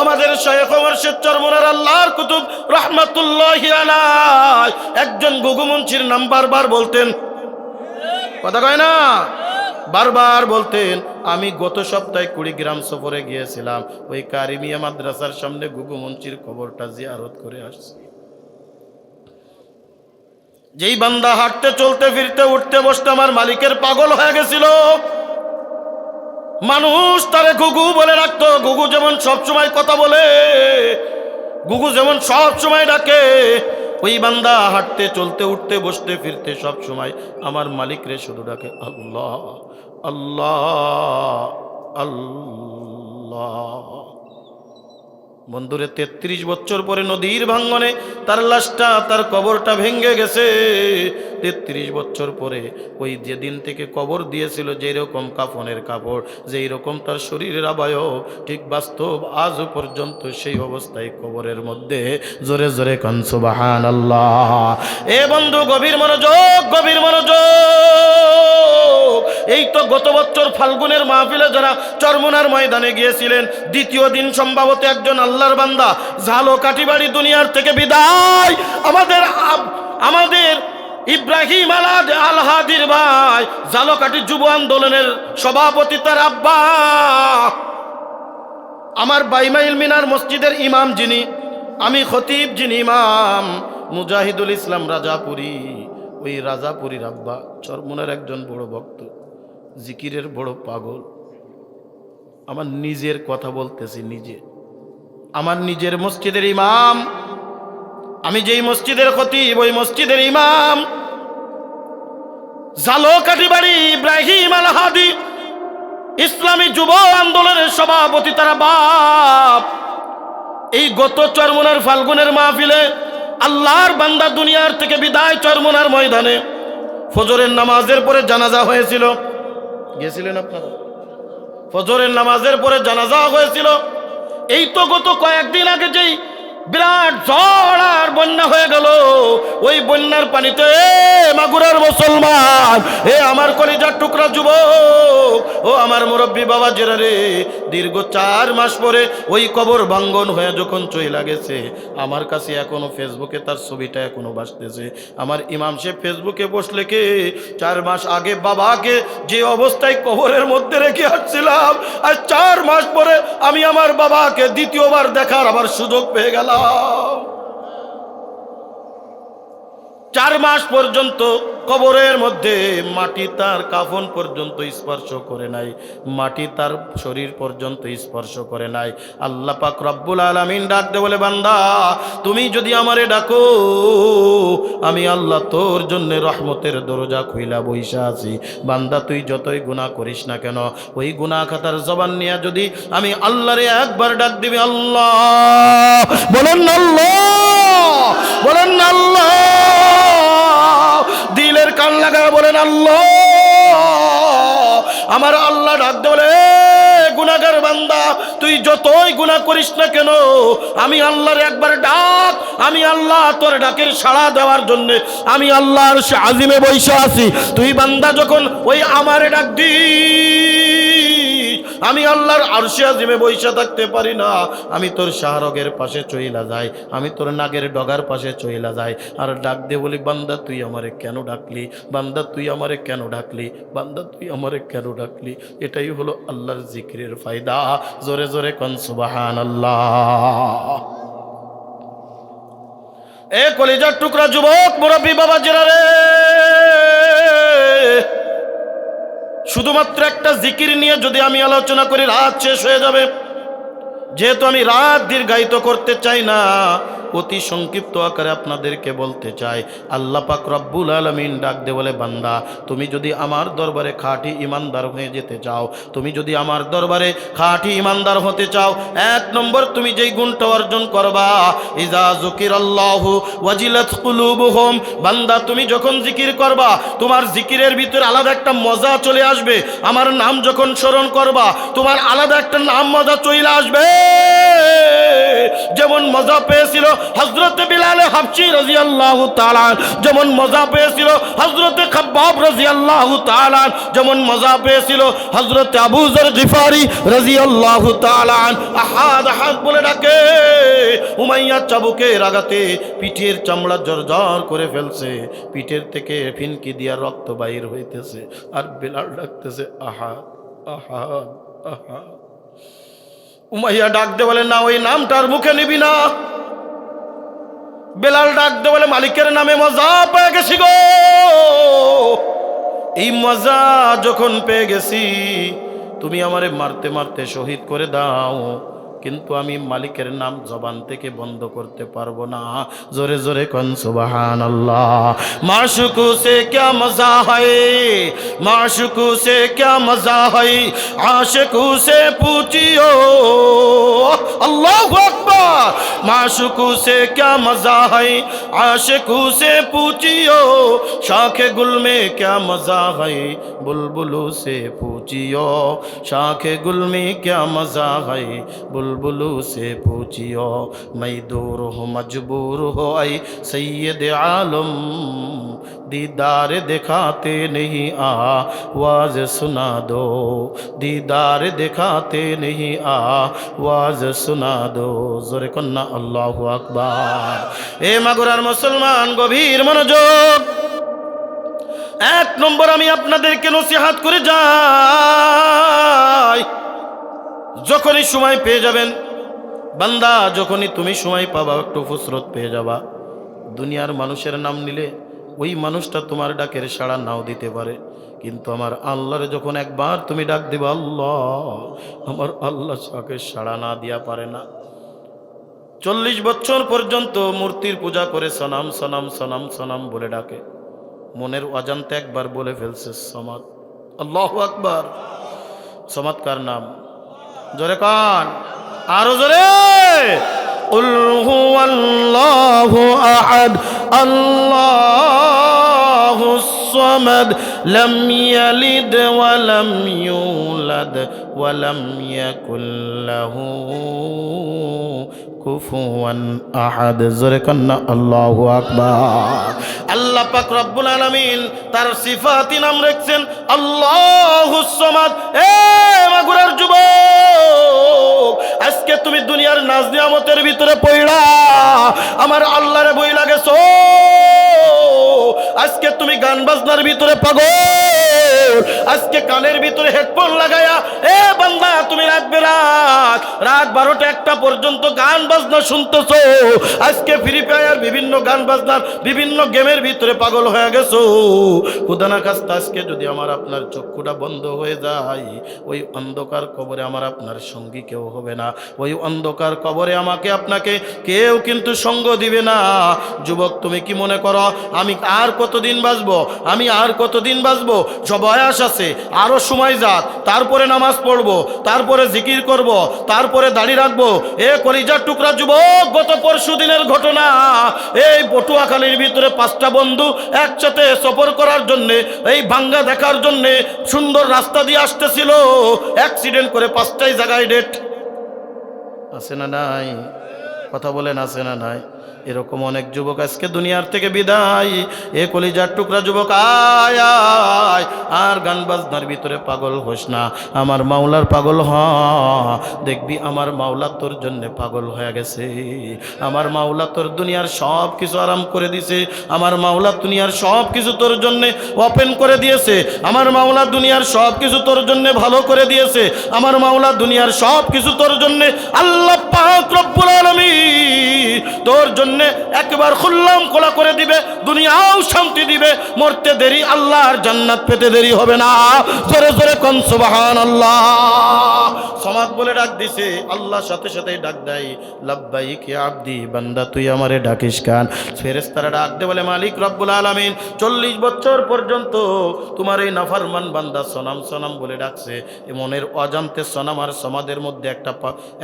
আমাদের শায়েখ মুর্শিদ চরমুনার আল্লাহর কুতুব রাহমাতুল্লাহি আলাইহি একজন গুগু মুন্সির নাম বারবার বলতেন, কথা কয় না, বারবার বলতেন। আমি গত সপ্তাহে কুড়িগ্রাম সফরে গিয়েছিলাম, ওই কারিমিয়া মাদ্রাসার সামনে গুগু মুন্সির কবরটা জিয়ারত করে আসছি। যেই বান্দা হাঁটতে চলতে ফিরতে উঠতে বসতে আমার মালিকের পাগল হয়ে গেছিল, মানুষ তারে গুগু বলে রাখতো। গুগু যেমন সবসময় কথা বলে, গুগু যেমন সব সময় ডাকে, ওই বান্দা হাঁটতে চলতে উঠতে বসতে ফিরতে সব সময় আমার মালিক রে শুধু ডাকে আল্লাহ আল্লাহ আল্লাহ। বন্ধুরে ৩৩ বছর পরে নদীর ভাঙ্গনে তার লাশটা, তার কবরটা ভেঙে গেছে। ৩৩ বছর পরে ওই যেদিন থেকে কবর দিয়েছিল, যেই রকম কাফনের কাপড়, যেই রকম তার শরীরের আবয়ব, ঠিক বাস্তব আজও পর্যন্ত সেই অবস্থায় কবরের মধ্যে। জোরে জোরে কান সুবহানাল্লাহ। এ বন্ধু গভীর মনোযোগ, গভীর মনোযোগ। এই তো গত বছর ফাল্গুনের মাহফিলে যারা চরমুনার ময়দানে গিয়েছিলেন, দ্বিতীয় দিন সম্ভবত একজন আল্লাহর বান্দা ঝালকাঠিবাড়ি দুনিয়ার থেকে বিদায়। আমাদের ইব্রাহিম আল হাদির ভাই, ঝালকাঠি যুব আন্দোলনের সভাপতি, তার আব্বা, আমার বাইমাইল মিনার মসজিদের ইমাম যিনি, আমি খতিব যিনি ইমাম, মুজাহিদুল ইসলাম রাজাপুরী, ওই রাজাপুরীর আব্বা চরমুনার একজন বড় ভক্ত, জিকিরের বড় পাগল। আমার নিজের কথা বলতেছি, নিজে আমার নিজের মসজিদের ইমাম, আমি যেই মসজিদের খতিব ওই মসজিদের ইমাম, ঝালকাঠিবাড়ি ইব্রাহিম আল হাদি ইসলামী যুব আন্দোলনের সভাপতি, তারা বাপ। এই গত চরমুনার ফাল্গুনের মাহফিলে আল্লাহর বান্দা দুনিয়ার থেকে বিদায় চরমুনার ময়দানে ফজরের নামাজের পরে জানাজা হয়েছিল। গেছিলেন আপনারা? ফজরের নামাজের পরে জানাজা হয়েছিল। এই তো গত কয়েকদিন আগে যেই বিরাট ঝড় আর বন্যা হয়ে গেল, ওই বন্যার পানিতে মাগুরার মুসলমান, এ আমার কলিজার টুকরা যুবক, ও আমার মুরব্বী বাবা জেরা রে, দীর্ঘ 4 মাস পরে ওই কবর ভাঙ্গন হয়ে যখন চইলা গেছে, আমার কাছে এখনো ফেসবুকে তার ছবিটা এখনো ভাসতেছে। আমার ইমাম সাহেব ফেসবুকে বসলে কে 4 মাস আগে বাবাকে যে অবস্থায় কবরের মধ্যে রেখে আসছিলাম, আর 4 মাস পরে আমি আমার বাবাকে দ্বিতীয়বার দেখার আবার সুযোগ পেয়ে গেলাম। 4 মাস পর্যন্ত কবরের মধ্যে মাটি তার কাফন পর্যন্ত স্পর্শ করে নাই, মাটি তার শরীর পর্যন্ত স্পর্শ করে নাই। আল্লাহ পাক রব্বুল আলামিন ডাক দে বলে, বান্দা তুমি যদি আমারে ডাকো, আমি আল্লাহ তোর জন্য রহমতের দরজা খুইলা বইসা আছি। বান্দা তুই যতই গুনাহ করিস না কেন, ওই গুনাহ খাতার জবান নিয়ে যদি আমি আল্লাহরে একবার ডাক দিবি, আল্লাহ বলেন না, আল্লাহ বলেন না, আল্লাহ দিলের কান লাগায় বলেন আল্লাহ। আমার আল্লাহ ডাক দে বলে, গুনাহগার বান্দা তুই যতই গুনাহ করিস না কেন, আমি আল্লাহর একবার ডাক, আমি আল্লাহ তোর ডাকের সাড়া দেওয়ার জন্য আমি আল্লাহর আজিমে বসে আছি। তুই বান্দা যখন ওই আমারে ডাক দিস, আমি আল্লাহর আরশে আজিমে বইসা থাকতে পারি না, আমি তোর শাহরগের পাশে চইলা যাই, আমি তোর নাগের ডগার পাশে চইলা যাই, আর ডাক দিয়ে বলি, বান্দা তুই আমারে কেন ডাকলি, বান্দা তুই আমারে কেন ডাকলি, বান্দা তুই আমারে কেন ডাকলি। এটাই হলো আল্লাহর জিকিরের ফায়দা। জোরে জোরে কোন সুবহানাল্লাহ। এ কলিজার টুকরা যুবক মুরব্বী বাবাজিরা রে, শুধুমাত্র একটা জিকির নিয়ে যদি আমি আলোচনা করি রাত শেষ হয়ে যাবে। যেহেতু আমি রাত দীর্ঘায়িত করতে চাই না, অতি সংক্ষিপ্ত আকারে আপনাদেরকে বলতে চাই, আল্লাহ পাক রব্বুল আলামিন ডাক দে বলে, বান্দা তুমি যদি আমার দরবারে খাঁটি ইমানদার হয়ে যেতে চাও, তুমি যদি আমার দরবারে খাঁটি ইমানদার হতে চাও, এক নম্বর তুমি যেই গুণটা অর্জন করবা, ইজা যুকিরাল্লাহু ওয়াজিলাত কুলুবুহুম, বান্দা তুমি যখন জিকির করবা, তোমার জিকিরের ভিতরে আলাদা একটা মজা চলে আসবে। আমার নাম যখন স্মরণ করবা, তোমার আলাদা একটা নাম মজা চলে আসবে। যেমন মজা পেয়েছিল হযরত বিলাল হাবশী রাদিয়াল্লাহু তাআলা, যেমন মজা পেয়েছিল হযরত খাব্বাব রাদিয়াল্লাহু তাআলা, যেমন মজা পেয়েছিল হযরত আবু যর গিফারি রাদিয়াল্লাহু তাআলা। আহাদ আহাদ বলে ডাকে, উমাইয়া চাবুকের আঘাতে পিঠের চামড়া জর্জর করে ফেলছে, পিঠের থেকে ফিনকি দিয়া রক্ত বাইর হইতেছে, আর বিলাল ডাকতেছে আহাদ আহাদ আহাদ। উমাইয়া ডাক দে বলে, না ওই নামটার মুখে নিবি না। বেলাল ডাক দে বলে, মালিকের নামে মজা পেয়ে গেছি গো, এই মজা যখন পেয়ে গেছি, তুমি আমারে মারতে মারতে শহীদ করে দাও, কিন্তু আমি মালিকের নাম জবান থেকে বন্ধ করতে পারবো না। জোরে জোরে কোন সুবহানাল্লাহ। মাশুকু সে ক্যা মজা হয়, মাশুকু সে ক্যা মজা হয়, আশিকু সে পুছিও, আল্লাহু আকবার। মাশুকু সে ক্যা মজা হয়, আশিকু সে পুছিও, শাখে গুল মে ক্যা মজা হয়, বুলবুলু সে পুছিও, শাখে গুল মে ক্যা মজা হয়, बुलबुलू से पूछियो, मैं दूर हो मजबूर हो आई सैयद आलम, दीदार दिखाते नहीं आवाज सुना दो, दीदार दिखाते नहीं आवाज सुना दो। जोरे कन्ना अल्लाहु আকবার। এ মাগুরার মুসলমান, গভীর মনোযোগ। এক নম্বর আমি আপনাদেরকে নসিহত করে যাই, যখনই সময় পেয়ে যাবেন বান্দা, যখনই তুমি সময় পাবা, একটু ফুসরত পেয়ে যাবা, দুনিয়ার মানুষের নাম নিলে ওই মানুষটা তোমার ডাকের সাড়া নাও দিতে পারে, কিন্তু আমার আল্লাহরে যখন একবার তুমি ডাক দিবা, আল্লাহ, আমার আল্লাহ তাকে সাড়া না দিয়া পারে না। 40 বছর পর্যন্ত মূর্তির পূজা করে সনাম সনাম সনাম সনাম বলে ডাকে, মনের অজান্তে একবার বলে ফেলছে সমাদ। আল্লাহু আকবার। চমৎকার নাম, জোরে কান, আরো জোরে। কুল হুয়াল্লাহু আহাদ আল্লাহুস সামাদ লাম ইয়ালিদ ওয়া লাম ইউলাদ ওয়া লাম ইয়াকুল লাহু কুফুয়ান আহাদ। জোরে কান্না আল্লাহু আকবার। আল্লাহ পাক রব্বুল আলামিন তার সিফাতি নাম রাখছেন আল্লাহুস সামাদ। এ মাগুরার যুবক, আজকে তুমি দুনিয়ার নাজ নিয়ামতের ভিতরে পড়া আমার আল্লাহরে বই লাগেছো, আজকে তুমি গান বাজনার ভিতরে পাগল, আজকে কানের ভিতরে হেডফোন লাগায়া এ বান্দা তুমি রাত 12টা 1টা পর্যন্ত গান বাজনা শুনতেছো, আজকে ফ্রি ফায়ার বিভিন্ন গান বাজনার বিভিন্ন গেমের ভিতরে পাগল হয়ে গেছো। খুদা না খাস্তা আজকে যদি আমার আপনার চক্ষুটা বন্ধ হয়ে যায়, ওই অন্ধকার কবরে আমার আপনার সঙ্গী কেউ হবে না, ওই অন্ধকার কবরে আমাকে আপনাকে কেউ কিন্তু সঙ্গ দিবে না। যুবক, তুমি কি মনে করো আমি আর কতদিন বাঁচবো, আমি আর কতদিন বাঁচবো? সব বয়স আছে, আরো সময় যাক, তারপরে নামাজ পড়বো, তারপরে জিকির করব, তারপরে দাড়ি রাখবো। এ কলিজার টুকরা যুবক, গত পরশু দিনের ঘটনা, এই পটুয়াখালীর ভিতরে 5টা বন্ধু একসাথে সফর করার জন্যে, এই ভাঙ্গা দেখার জন্যে সুন্দর রাস্তা দিয়ে আসতেছিল, অ্যাক্সিডেন্ট করে 5টাই জায়গায় ডেট আছে না নাই? কথা বলেন আছে না নাই? এরকম অনেক যুবক আজকে দুনিয়ার থেকে বিদায়। এ কলিজার টুকরা যুবক, আয় আয়, আর গান বাজনার ভিতরে পাগল হোস না, আমার মাওলার পাগল হ। দেখবি আমার মাওলা তোর জন্যে পাগল হয়ে গেছে। আমার মাওলা তোর দুনিয়ার সব কিছু আরাম করে দিছে। আমার মাওলা দুনিয়ার সব কিছু তোর জন্যে ওপেন করে দিয়েছে। আমার মাওলা দুনিয়ার সব কিছু তোর জন্যে ভালো করে দিয়েছে। আমার মাওলা দুনিয়ার সব কিছু তোর জন্যে, আল্লাহ পাক রব্বুল আলামিন তোর জন্য একবার খুললাম খোলা করে দিবে, দুনিয়াও শান্তি দিবে। মরতে দেরি, আল্লাহর জান্নাত পেতে দেরি হবে না। জোরে জোরে কোন সুবহানাল্লাহ। সমাদ বলে ডাক দিছে, আল্লাহর সাথে সাথেই ডাক দেয়, লাব্বাইক ইয়া আব্দি, বান্দা তুই আমারে ডাকিস কান। ফেরেশতারা ডাক দে বলে, মালিক রব্বুল আলামিন 40 বছর পর্যন্ত তোমার এই নাফরমান বান্দা সনাম সনাম বলে ডাকছে। এই মনের অজান্তে সনাম আর সমাদের মধ্যে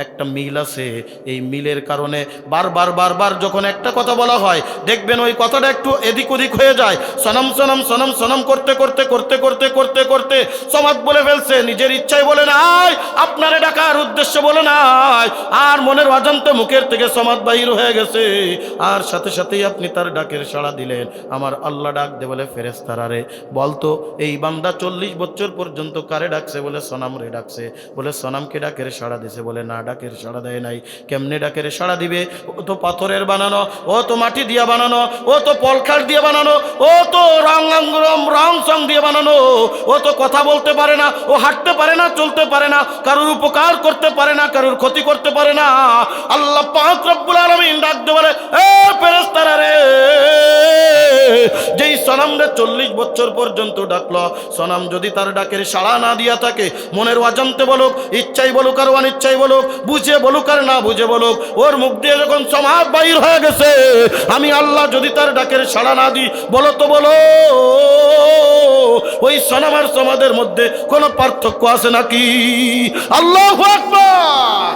একটা মিল আছে। এই মিলের কারণে বারবার বারবার যখন একটা কথা বলা হয়, দেখবেন ওই কথাটা একটু এদিক ওদিক হয়ে যায়। সনম সনম সনম সনম করতে করতে করতে করতে করতে করতে সমাদ বলে ফেলছে, নিজের ইচ্ছায় বলে নাই, আপনারে ডাকার উদ্দেশ্যে বলে নাই, আর মনের অজান্তে মুখের থেকে সমাদ বাহির হয়ে গেছে। আর সাথে সাথেই আপনি তার ডাকের সাড়া দিলেন। আমার আল্লাহ ডাক দে বলে, ফেরেশতারা রে বলতো এই বান্দা 40 বছর পর্যন্ত কারে ডাকছে? বলে সনাম রে ডাকছে। বলে সনামকে ডাকের সাড়া দিছে? বলে না, ডাকের সাড়া দেয় নাই। কেমনে ডাকের সাড়া দিবে? ও তো পাথরের বানানো, ও তো মাটি দিয়ে বানানো, ও তো পলখার দিয়ে বানানো, ও তো রং সং দিয়ে বানানো, ও তো কথা বলতে পারে না, ও হাঁটতে পারে না, চলতে পারে না, কারোর উপকার করতে পারে না, কারোর ক্ষতি করতে পারে না। আল্লাহ পাক রব্বুল আলামিন ডাক দিয়ে বলে, এ ফেরেশতারা রে, যেই সনাম রে 40 বছর পর্যন্ত ডাকলো, সনাম যদি তার ডাকের সাড়া না দিয়া থাকে, মনের অজান্তে বলুক, ইচ্ছাই বলুক আর অনিচ্ছাই বলুক, বুঝে বলুক আর না বুঝে বলুক, ওর মুখ দিয়ে যখন সমাদ বাহির হয়ে গেছে, আমি আল্লাহ যদি তার ডাকের সাড়া না দিই, বলো তো বলো, ওই সনাম আর সমাদের মধ্যে কোনো পার্থক্য আছে নাকি? আল্লাহু আকবার।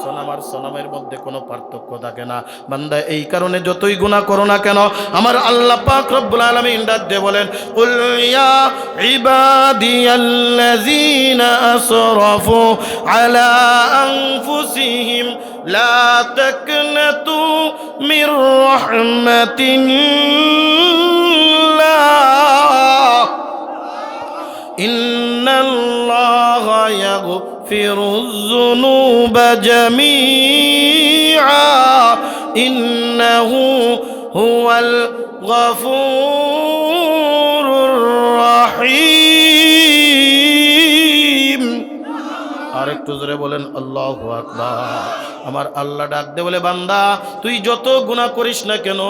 সনাম আর সনামের মধ্যে কোনো পার্থক্য থাকে না। বান্দা এই কারণে যতই গুনাহ করো না কেন, আমার আল্লাহ পাক রব্বুল আলামিন ডাক দিয়ে বলেন, কুল ইয়া ইবাদিয়াল্লাযীনা আসরাফু আলা আনফুসিহিম লা তাকনাতু মির রাহমাতিল্লাহ ইন্নাল্লাহা ইয়াগফিরুয যুনুবা জামিআ ইন্নাহু হুয়াল গফুরুর রহিম। আরেকটু জোরে বলেন আল্লাহু আকবার। আমার আল্লাহ ডাক দে বলে, বান্দা তুই যত গুনাহ করিস না কেন,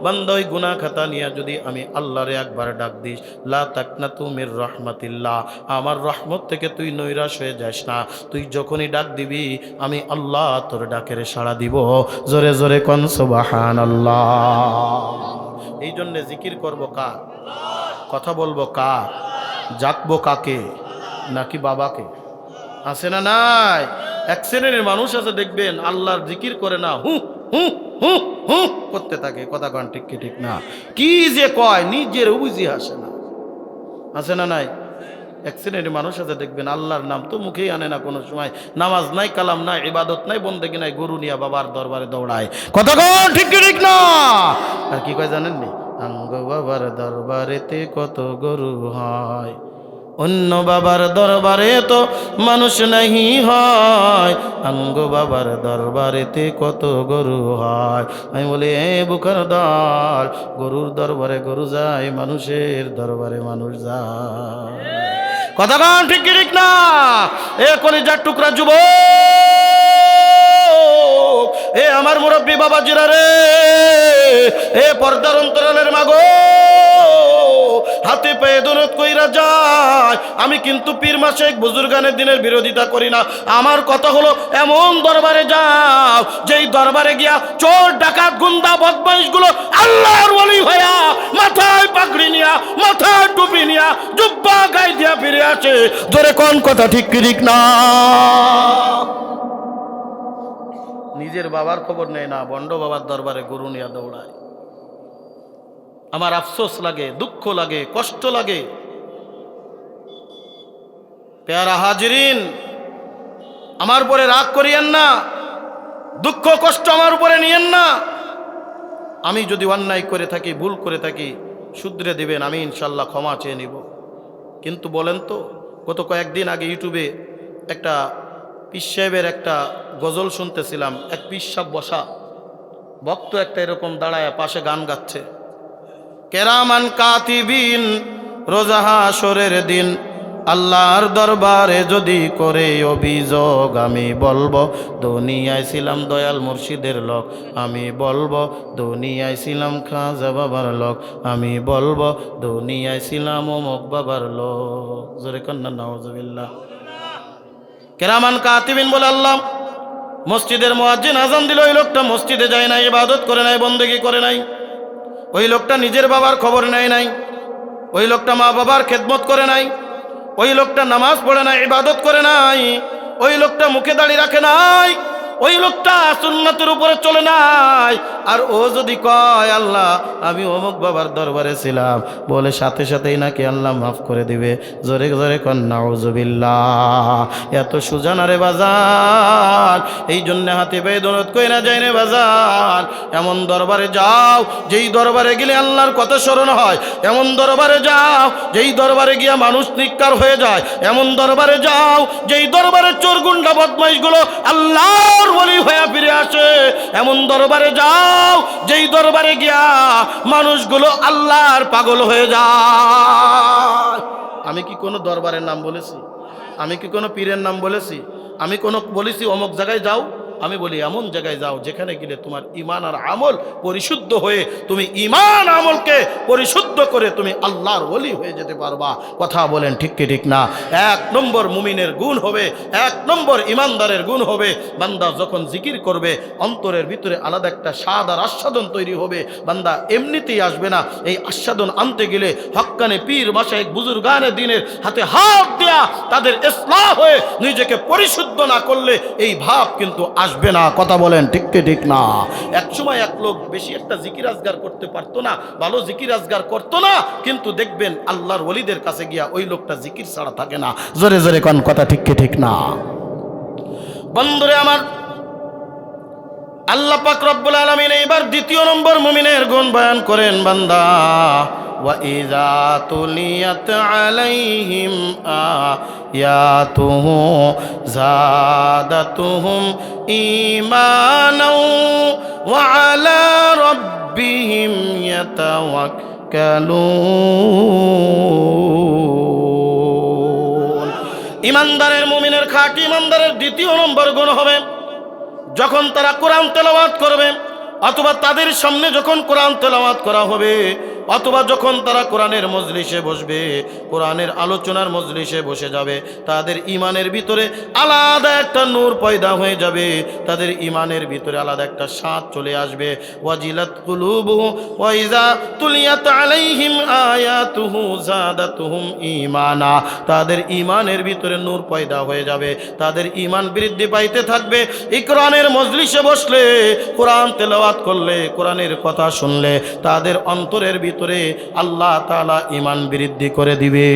বান্দা ওই গুনাহ খাতা নিয়ে যদি আমি আল্লাহরে একবার ডাক দিস, লা তাকনাতু মির রাহমাতিল্লাহ, আমার রহমত থেকে তুই নৈরাশ হয়ে যাস না। তুই যখনই ডাক দিবি, আমি আল্লাহ তোর ডাকের সাড়া দিব। জোরে জোরে কোন সুবহানাল্লাহ। এই জন্য জিকির করব কার? কথা বলবো কার? জাকবো কাকে? নাকি বাবাকে? আছে না নাই? এক শ্রেণীর মানুষ আছে, দেখবেন আল্লাহর জিকির করে না, হু হু হু হু করতে থাকে। কথা কন ঠিক কি ঠিক না? কি যে কয় নিজের বুঝি আসে না। আছে না নাই? এক শ্রেণীর মানুষ আছে, দেখবেন আল্লাহর নাম তো মুখেই আনে না কোনো সময়, নামাজ নাই, কালাম নাই, ইবাদত নাই, বন্দেগি নাই, গরু নিয়া বাবার দরবারে দৌড়ায়। কথা কন ঠিক কি ঠিক না? আর কি কয় জানেন নি? আঙ্গ বাবার দরবারেতে কত গরু হয়, অন্য বাবার দরবারে তো মানুষ নাহি হয়, আঙ্গ বাবার দরবারেতে কত গরু হয়। আমি বলি, এ বুখার দল, গরুর দরবারে গরু যায়, মানুষের দরবারে মানুষ যায়। কথা কান ঠিক কি ঠিক না? এ কলিজার টুকরা যুবক, এ আমার মুরব্বী বাবাজিরা রে, এ পর্দার অন্তরালের মাগো, হাতে পায়ে দৌলত কইরা যায়। আমি কিন্তু পীর মাসেক বুজুর্গানের দিনের বিরোধিতা করি না। আমার কথা হলো, এমন দরবারে যাও, যেই দরবারে গিয়া চোর ডাকাত গুন্ডা বদমাইশ গুলো আল্লাহর ওলি হইয়া মাথায় পাগড়ি নিয়া, মাথায় টুপি নিয়া, জুব্বা গায়ে দিয়া ফিরে আসে। ধরে কোন কথা ঠিক কি ঠিক না? নিজের বাবার খবর নেই না, বন্ড বাবার দরবারে গরু নিয়া দৌড়ায়। আমার আফসোস লাগে, দুঃখ লাগে, কষ্ট লাগে। পেয়ারা হাজিরিন, আমার পরে রাগ করিয়েন না। দুঃখ কষ্ট আমার উপরে নিয়েন না। আমি যদি অন্যায় করে থাকি, ভুল করে থাকি, শুধরে দিবেন, আমি ইনশাল্লাহ ক্ষমা চেয়ে নিব। কিন্তু বলেন তো, গত কয়েকদিন আগে ইউটিউবে একটা পীর সাহেবের একটা গজল শুনতেছিলাম। এক পীর সাহেব বসা, ভক্ত একটা এরকম দাঁড়ায় পাশে গান গাচ্ছে, কেরামান কাতিবিন রোজা হাশরের দিন আল্লাহর দরবারে যদি করে অভিযোগ, আমি বলবো দুনিয়ায় ছিলাম দয়াল মুর্শিদের লোক, আমি বলবো দুনিয়ায় ছিলাম খাজা বাবার লোক, আমি বলবো দুনিয়ায় ছিলাম অমুক বাবার লোক। জোরে কন্যা নাউজুবিল্লাহ। কেরামান কাতিবিন বলে আল্লাহ, মসজিদের মুয়াজ্জিন আজান দিল, ওই লোকটা মসজিদে যায় নাই, ইবাদত করে নাই, বন্দেগী করে নাই। ওই লোকটা নিজের বাবার খবর নেয় নাই, ওই লোকটা মা বাবার খেদমত করে নাই, ওই লোকটা নামাজ পড়ে নাই, ইবাদত করে নাই, ওই লোকটা মুখে দাড়ি রাখে নাই, ওই লোকটা সুন্নাতের উপরে চলে নাই। আর ও যদি কয় আল্লাহ আমি অমুক বাবার দরবারে ছিলাম, বলে সাথে সাথেই নাকি আল্লাহ মাফ করে দিবে। জোরে জোরে কন নাউজুবিল্লাহ। এত সুজান রে বাজার, এই জন্য হাতে পেয়ে দৌলত কইরা যায় রে বাজার। এমন দরবারে যাও যেই দরবারে গেলে আল্লাহর কথা স্মরণ হয়, এমন দরবারে যাও যেই দরবারে গিয়া মানুষ নিকার হয়ে যায়, এমন দরবারে যাও যেই দরবারে চোর গুন্ডা বদমাইশগুলো আল্লাহর ওলি হয়ে ফিরে আসে, এমন দরবারে যাও যেই দরবারে গিয়া মানুষগুলো আল্লাহর পাগল হয়ে যায়। আমি কি কোনো দরবারের নাম বলেছি? আমি কি কোনো পীরের নাম বলেছি? আমি কোনো বলেছি অমুক জায়গায় যাও? আমি বলি এমন জায়গায় যাও যেখানে গেলে তোমার ঈমান আর আমল পরিশুদ্ধ হয়ে, তুমি ঈমান আমলকে পরিশুদ্ধ করে তুমি আল্লাহর ওলি হয়ে যেতে পারবা। কথা বলেন ঠিক কি ঠিক না? এক নম্বর মুমিনের গুণ হবে, এক নম্বর ঈমানদারের গুণ হবে, বান্দা যখন জিকির করবে অন্তরের ভিতরে আলাদা একটা স্বাদ আর আস্বাদন তৈরি হবে। বান্দা এমনিতেই আসবে না, এই আস্বাদন আনতে গেলে হক্কানে পীর মাশায়েখ বুজুর্গানে দ্বীনের হাতে হাত দেয়া তাদের ইসলাহ হয়ে নিজেকে পরিশুদ্ধ না করলে এই ভাব কিন্তু আসবে না। কথা বলেন ঠিক কি ঠিক না? এক সময় এক লোক বেশি একটা জিকির আজগার করতে পারতো না, ভালো জিকির আজগার করতো না, কিন্তু দেখবেন আল্লাহর ওলিদের কাছে গিয়া ওই লোকটা জিকির ছাড়া থাকে না। জোরে জোরে কোন কথা ঠিক কি ঠিক না? বন্ধুরে আমার, আল্লাহ পাক রব্বুল আলামিন এইবার দ্বিতীয় নম্বর মুমিনের গুণ বয়ান করেন। বান্দা ওয়া ইযা তুলিয়াত আলাইহিম আয়াতুহু যাদাতুহুম ঈমানাও ওয়া আলা রাব্বিহিম ইয়াতাওয়াক্কালুন। ঈমানদারের মুমিনের খাঁটি ঈমানদারের দ্বিতীয় নম্বর গুণ হবে, যখন তারা কোরআন তেলাওয়াত করবে, অথবা তাদের সামনে যখন কোরআন তেলাওয়াত করা হবে, অথবা যখন তারা কোরআনের মজলিসে বসবে, কোরআনের আলোচনার মজলিসে বসে যাবে, তাদের ঈমানের ভিতরে আলাদা একটা নূর পয়দা হয়ে যাবে, তাদের ঈমানের ভিতরে আলাদা একটা স্বাদ চলে আসবে। ওয়াজিলাত কুলুবুহুম ওয়া ইযা তুলিয়াত আলাইহিম আয়াতুহু যাদাতুহুম ঈমানা। তাদের ঈমানের ভিতরে নূর পয়দা হয়ে যাবে, তাদের ঈমান বৃদ্ধি পাইতে থাকবে। এই কোরআনের মজলিসে বসলে, কোরআন তেলাওয়াত করলে, কোরআনের কথা শুনলে তাদের অন্তরের ভিতরে আল্লাহ তাআলা ঈমান বৃদ্ধি করে দিবে।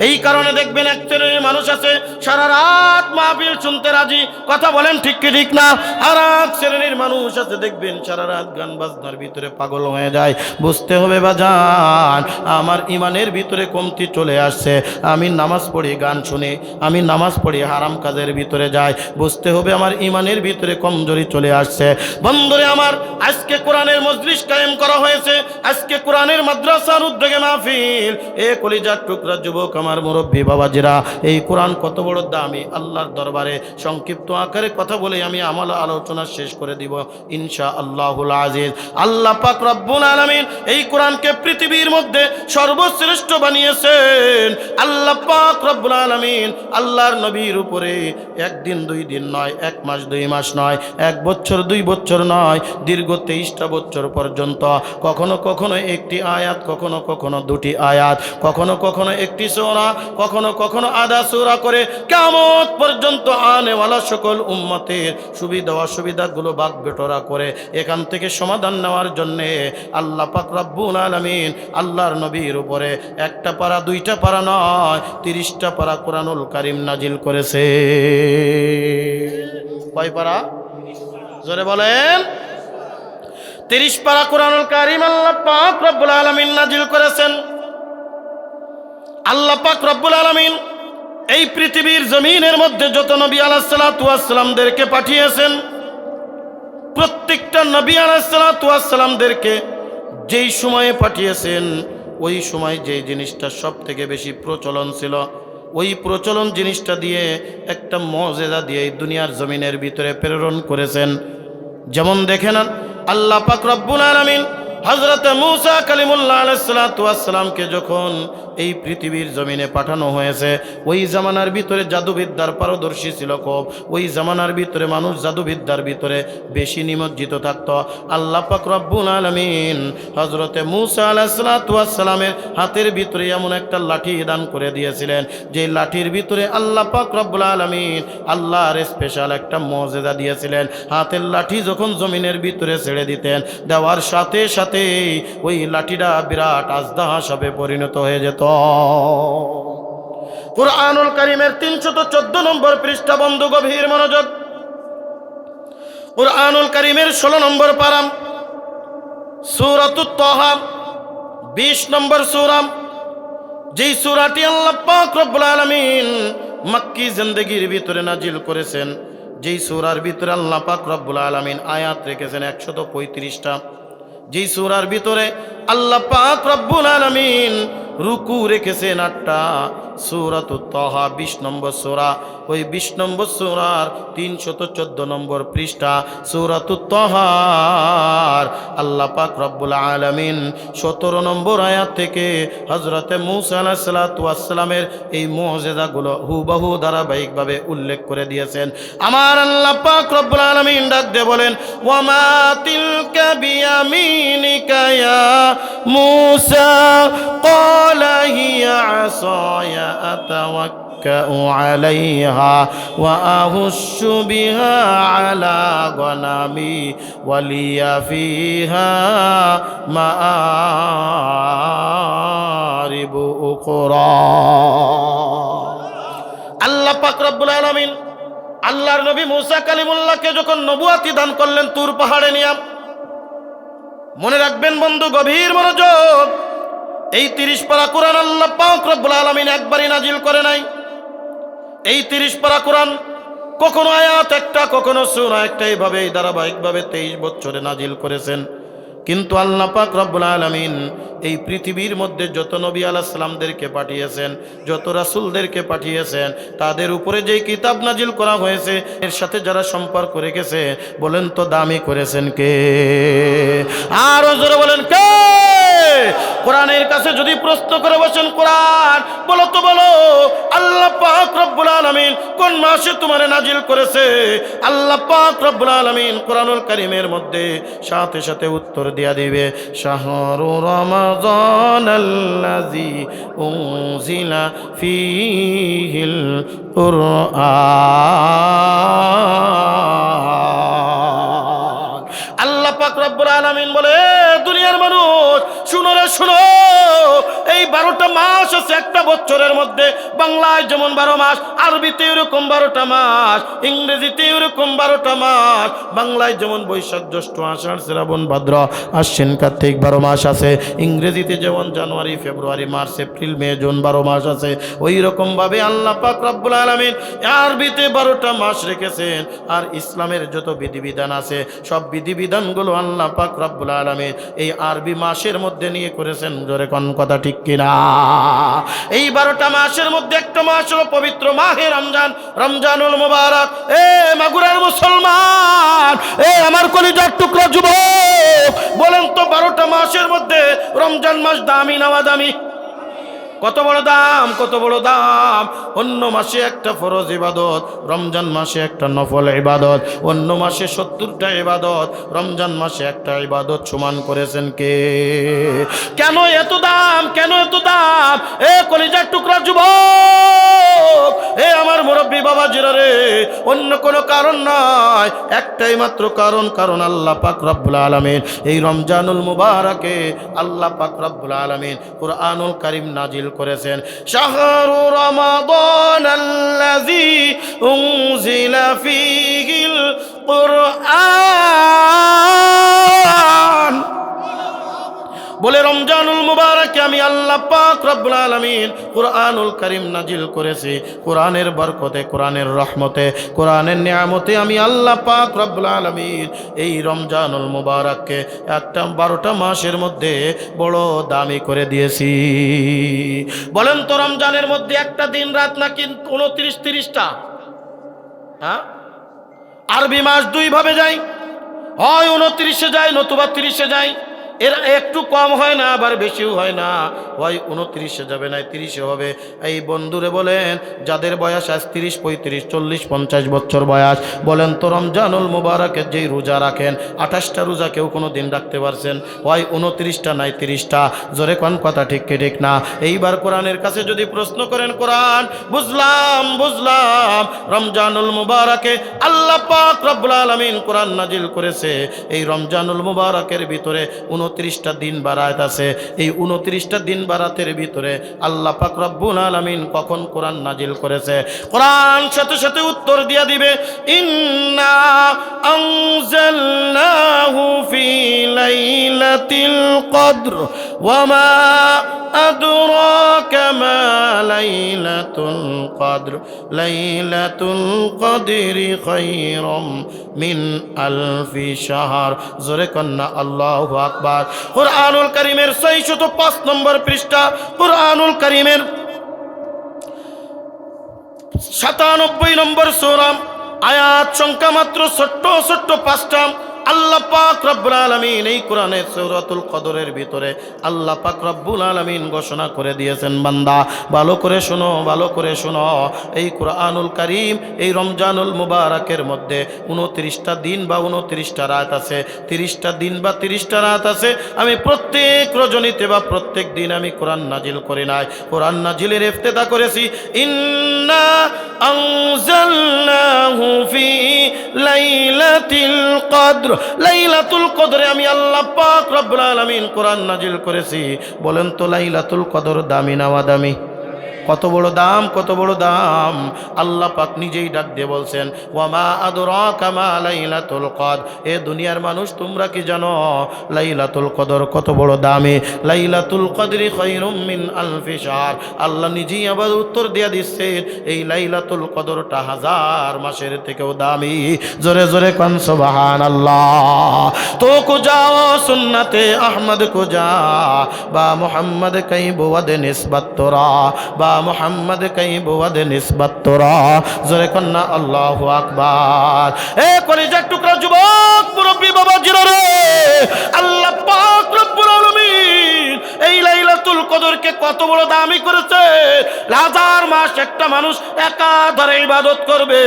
এই কারণে দেখবেন এক শ্রেণীর মানুষ আছে সারা রাত মাহফিল শুনতে রাজি। কথা বলেন ঠিক কি ঠিক না? আর এক শ্রেণীর মানুষ আছে দেখবেন সারা রাত গান বাজনার ভিতরে পাগল হয়ে যায়। বুঝতে হবে বাজান, আমার ঈমানের ভিতরে কমতি চলে আসছে, আমি নামাজ পড়ি গান শুনি, আমি নামাজ পড়ি হারাম কাজের ভিতরে যাই, বুঝতে হবে আমার ঈমানের ভিতরে কমজোরি চলে আসছে। বন্ধুরে আমার, আজকে কোরআনের মজলিস কায়েম করা হয়েছে, আজকে কোরআনের মাদ্রাসার উদ্যোগে মাহফিল। এ কলিজার টুকরা যুবক আমার মুরব্বী বাবাজিরা, এই কোরআন কত বড় দামি আল্লাহর দরবারে। সংক্ষিপ্ত আকারে কথা বলে আমি আমার আলোচনা শেষ করে দিব ইনশাআল্লাহুল আজিজ। আল্লাহ পাক রব্বুল আলামিন এই কোরআনকে পৃথিবীর মধ্যে সর্বশ্রেষ্ঠ বানিয়েছেন। আল্লাহ পাক রব্বুল আলামিন আল্লাহর নবীর উপরে একদিন দুই দিন নয়, এক মাস দুই মাস নয়, এক বছর দুই বছর নয়, দীর্ঘ 23টা বছর পর্যন্ত কখনো কখনো একটি আয়াত, কখনো কখনো দুটি আয়াত, কখনো কখনো একটি সূরা, কখনো কখনো আধা সূরা করে কিয়ামত পর্যন্ত আনেওয়ালা সকল উম্মতের সুবিধা অসুবিধাগুলো ভাগ বটোয়ারা করে এখান থেকে সমাধান নেওয়ার জন্যে আল্লাহ পাক রব্বুল আলামিন আল্লাহর নবীর উপরে একটা পারা দুইটা পারা নয়, 30টা পারা কোরআনুল কারীম নাজিল করেছে। কয় পারা? জোরে বলেন। 30 পারা কোরআনুল কারীম আল্লাহ পাক রব্বুল আলামিন নাজিল করেছেন। আল্লাহ পাক রব্বুল আলামিন এই পৃথিবীর জমিনের মধ্যে যত নবী আলাইহিসসালাতু ওয়াসসালামদেরকে পাঠিয়েছেন, প্রত্যেকটা নবী আলাইহিসসালাতু ওয়াসসালামদেরকে যেই সময়ে পাঠিয়েছেন, ওই সময় যেই জিনিসটা সব থেকে বেশি প্রচলন ছিল, ওই প্রচলন জিনিসটা দিয়ে একটা মুজিজা দিয়ে এই দুনিয়ার জমিনের ভিতরে প্রেরণ করেছেন। যেমন দেখেন আল্লাহ পাক রব্বুল আলামিন হযরত মূসা কালিমুল্লাহ আলাইহিস সালাতু ওয়াস সালামকে যখন এই পৃথিবীর জমিনে পাঠানো হয়েছে, ওই জামানার ভিতরে জাদুবিদ্যার পারদর্শী ছিল খুব। ওই জামানার ভিতরে মানুষ জাদুবিদ্যার ভিতরে বেশি নিমজ্জিত থাকত। আল্লাহ পাক রব্বুল আলামিন হযরত মূসা আলাইহিস সালাতু ওয়াস সালামের হাতের ভিতরে এমন একটা লাঠি দান করে দিয়েছিলেন, যে লাঠির ভিতরে আল্লাহ পাক রব্বুল আলামিন আল্লাহর স্পেশাল একটা মুজিজা দিয়েছিলেন। হাতের লাঠি যখন জমিনের ভিতরে ছেড়ে দিতেন, দেওয়ার সাথে সাথে ওই লাঠিটা বিরাট আজদাহা সাপে পরিণত হয়ে যেত। কুরআনুল কারীমের 314 নম্বর পৃষ্ঠা, বন্ধু গভীর মনোযোগ। কুরআনুল কারীমের 16 নম্বর পারা, সূরাতুত তাহা 20 নম্বর সূরা, যেই সূরাটি আল্লাহ পাক রব্বুল আলামিন মক্কি জিন্দেগির ভিতরে নাজিল করেছেন, যেই সূরার ভিতরে আল্লাহ পাক রব্বুল আলামিন আয়াত রেখেছেন 135টা, যেই সূরার ভিতরে আল্লাহ পাক রব্বুল আলামিন রুকু রেখেছেন 8টা। সূরাতুত তাহা 20 নম্বর সূরা, ওই 20 নম্বর সূরার 314 নম্বর পৃষ্ঠা সূরাতুত তাহার আল্লাহ পাক রব্বুল আলামিন 17 নম্বর আয়াত থেকে হযরতে মূসা আলাইহিস সালাতু ওয়াস সালামের এই মুজিজাগুলো হুবহু ধারাবাহিকভাবে উল্লেখ করে দিয়েছেন। আমার আল্লাহ পাক রব্বুল আলামিন ডাক দিয়ে বলেন, ওয়ামা তিলকা বিয়ামিনিকা ইয়া মূসা ক্বালা হিয়া আসায়া আতাওয়াক্কাউ আলাইহা ওয়া আহুশু বিহা আলা গনামি ওয়ালিয়া ফিহা মাআরিবু উখরা। আল্লাহ পাক রব্বুল আলামিন আল্লাহর নবী মূসা কালিমুল্লাহকে যখন নবুয়াতি দান করলেন তুর পাহাড়ে নিয়ে, মনে রাখবেন বন্ধু গভীর মনোযোগ, এই 30 পারা কোরআন আল্লাহ পাক রব্বুল আলামিন একবারই নাজিল করে নাই। এই 30 পারা কোরআন কখনো আয়াত একটা, কখনো সূরা একটা, এইভাবে এই ধারাবাহিকভাবে 23 বছরে নাজিল করেছেন। কিন্তু আল্লাহ পাক রব্বুল আলামিন এই পৃথিবীর মধ্যে যত নবী আলাইহিস সালামদেরকে পাঠিয়েছেন, যত রাসূলদেরকে পাঠিয়েছেন, তাদের উপরে যেই কিতাব নাজিল করা হয়েছে, এর সাথে যারা সম্পর্ক রেখেছে, বলেন তো দামি করেছেন কে? আর জোরে বলেন কে? কোরআনের কাছে যদি প্রশ্ন করে বসেন, কোরআন বলো তো বলো, আল্লাহ পাক রব্বুল আলামিন কোন মাসে তোমারে নাজিল করেছে? আল্লাহ পাক রব্বুল আলামিন কোরআনুল কারীমের মধ্যে সাথে সাথে উত্তর দিয়া দিবে, শাহরু রমাযানাল্লাযী উনজিলা ফীহিল কুরআন। আল্লাহ পাক রব্বুল আলামিন বলে, দুনিয়ার মানুষ শুনো রে শুনো, এই 12টা মাস আছে একটা বছরের মধ্যে। বাংলায় যেমন 12 মাস, আরবিতে এরকম 12টা মাস, ইংরেজিতে এরকম 12টা মাস। বাংলায় যেমন বৈশাখ জ্যৈষ্ঠ আষাঢ় শ্রাবণ ভাদ্র আশ্বিন কার্তিক 12 মাস আছে, ইংরেজিতে যেমন January February March April May June 12 মাস আছে। ওই রকম ভাবে আল্লাহ পাক রব্বুল আলামিন আরবিতে 12টা মাস রেখেছেন। আর ইসলামের যত বিধিবিধান আছে, সব বিধিবিধানগুলো আল্লাহ পাক রব্বুল আলামিন এই আরবি মাসের মধ্যে নিয়ে করেছেন। জোরে কোন কথা ঠিক কিনা? এই 12টা মাসের মধ্যে একটা মাস হলো পবিত্র মাহে রমজান, রমজানুল মুবারক। এ মাগুরার মুসলমান, এ আমার কলিজার টুকরা যুবক, বলেন তো 12টা মাসের মধ্যে রমজান মাস দামি না দামি? কত বড় দাম, কত বড় দাম। অন্য মাসে একটা ফরজ ইবাদত, রমজান মাসে একটা নফল ইবাদত। অন্য মাসে 70টা ইবাদত, রমজান মাসে একটা ইবাদত সমান করেছেন কে? কেন এত দাম, কেন এত দাম? এ কলিজার টুকরা যুবক, এ আমার মুরব্বী বাবা জিরা রে, অন্য কোনো কারণ নয়, একটাই মাত্র কারণ। কারণ আল্লাহ পাক রব্বুল আলামিন এই রমজানুল মুবারকে আল্লাহ পাক রব্বুল আলামিন কুরআনুল কারীম নাজিল করেছেন। শাহরু রমাযানাল্লাযী উনজিলা ফীহিল কুরআন। আল্লাহ পাক রব্বুল আলামিন কুরআনুল কারীম নাজিল করেছে। কোরআনের বরকতে, কোরআনের রহমতে, কোরআনের নিয়ামতে আমি আল্লাহ পাক রব্বুল আলামিন এই রমজানুল মুবারককে একটা 12টা মাসের মধ্যে বড় দামি করে দিয়েছি। বলেন তো রমজানের মধ্যে একটা দিন রাত নাকি 29-30টা? হ্যাঁ, আরবি মাস দুই ভাবে যায়, হয় 29-এ যায় নতুবা 30-এ যায়। এর একটু কম হয় না, আবার বেশিও হয় না, হয় 29-এ যাবে না 30-এ হবে। এই বন্ধুরে বলেন যাদের বয়স আজ 30, 35, 40, 50 বছর বয়স, বলেন তো রমজানুল মুবারকের যেই রোজা রাখেন 28টা রোজা কেউ কোনো দিন রাখতে পারছেন? হয় 29টা নাই 30টা। জোরে কোন কথা ঠিক কি ঠিক না? এইবার কোরআনের কাছে যদি প্রশ্ন করেন, কোরআন বুঝলাম বুঝলাম রমজানুল মুবারকে আল্লাহ পাক রব্বুল আলামিন কোরআন নাজিল করেছে। এই রমজানুল মুবারকের ভিতরে 29টা দিন বা রাত আছে। এই 29টা দিন বা রাতের ভিতরে আল্লাহ পাক রব্বুল আলামিন কখন কোরআন নাজিল করেছে? কোরআন সাথে সাথে উত্তর দিয়া দিবে, ইন্না আনজালনাহু ফি লাইলাতিল কদর ওয়া মা আদরাকা মা লাইলাতুল কদর লাইলাতুল কদরি খায়রুম মিন আলফি শাহর। জোরে কন্না আল্লাহু আকবার। কুরআনুল কারীমের 605 নম্বর পৃষ্ঠা, কুরআনুল কারীমের 97 নম্বর সূরা, আয়াত সংখ্যা মাত্র ছোট্ট ছোট্ট 5টা। আল্লাহ পাক রব্বুল আলামিন এই কোরআনের সূরাতুল কদরের ভিতরে আল্লাহ পাক রব্বুল আলামিন ঘোষণা করে দিয়েছেন, বান্দা ভালো করে শোনো, ভালো করে শোনো। এই কোরআনুল কারীম এই রমজানুল মুবারকের মধ্যে 29টা দিন বা 29টা রাত আছে, 30টা দিন বা 30টা রাত আছে। আমি প্রত্যেক রজনীতে বা প্রত্যেক দিন আমি কোরআন নাজিল করি নাই, কোরআন নাজিলের ইফতেতা করেছি। ইন্না আনজালনাহু ফি লাইলাতিল কদর, লাইলাতুল কদরে আমি আল্লাহ পাক রব্বুল আলামিন কোরআন নাজিল করেছি। বলেন তো লাইলাতুল কদর দামি না দামি? কত বড় দাম, কত বড় দাম! আল্লাহ পাক নিজেই ডাক দিয়ে বলছেন, ওয়ামা আদরাকা মা লাইলাতুল কদর। এ দুনিয়ার মানুষ তোমরা কি জানো লাইলাতুল কদর কত বড় দামি? লাইলাতুল কদরি খায়রুম মিন আলফি শাহর। আল্লাহ নিজেই আবার উত্তর দিয়ে দিচ্ছেন, এই লাইলাতুল কদরটা 1000 মাসের থেকেও দামি। জোরে জোরে কান সুবহানাল্লাহ। তো কো যাও সুন্নতে আহমদ কো যা, বা মুহাম্মদ কই বুয়াদ নিসবত তোরা, বা মুহাম্মদ কই বুয়াদ নিসবত তোরা। জোরে কন্না আল্লাহু আকবার। এ কলিজার টুকরা যুবক মুরব্বী বাবা জিরে, আল্লাহ পাক রব্বুল আলামিন এই লাইলাতুল কদরকে কত বড় দামি করেছে। 1000 মাস একটা মানুষ একাধারে ইবাদত করবে,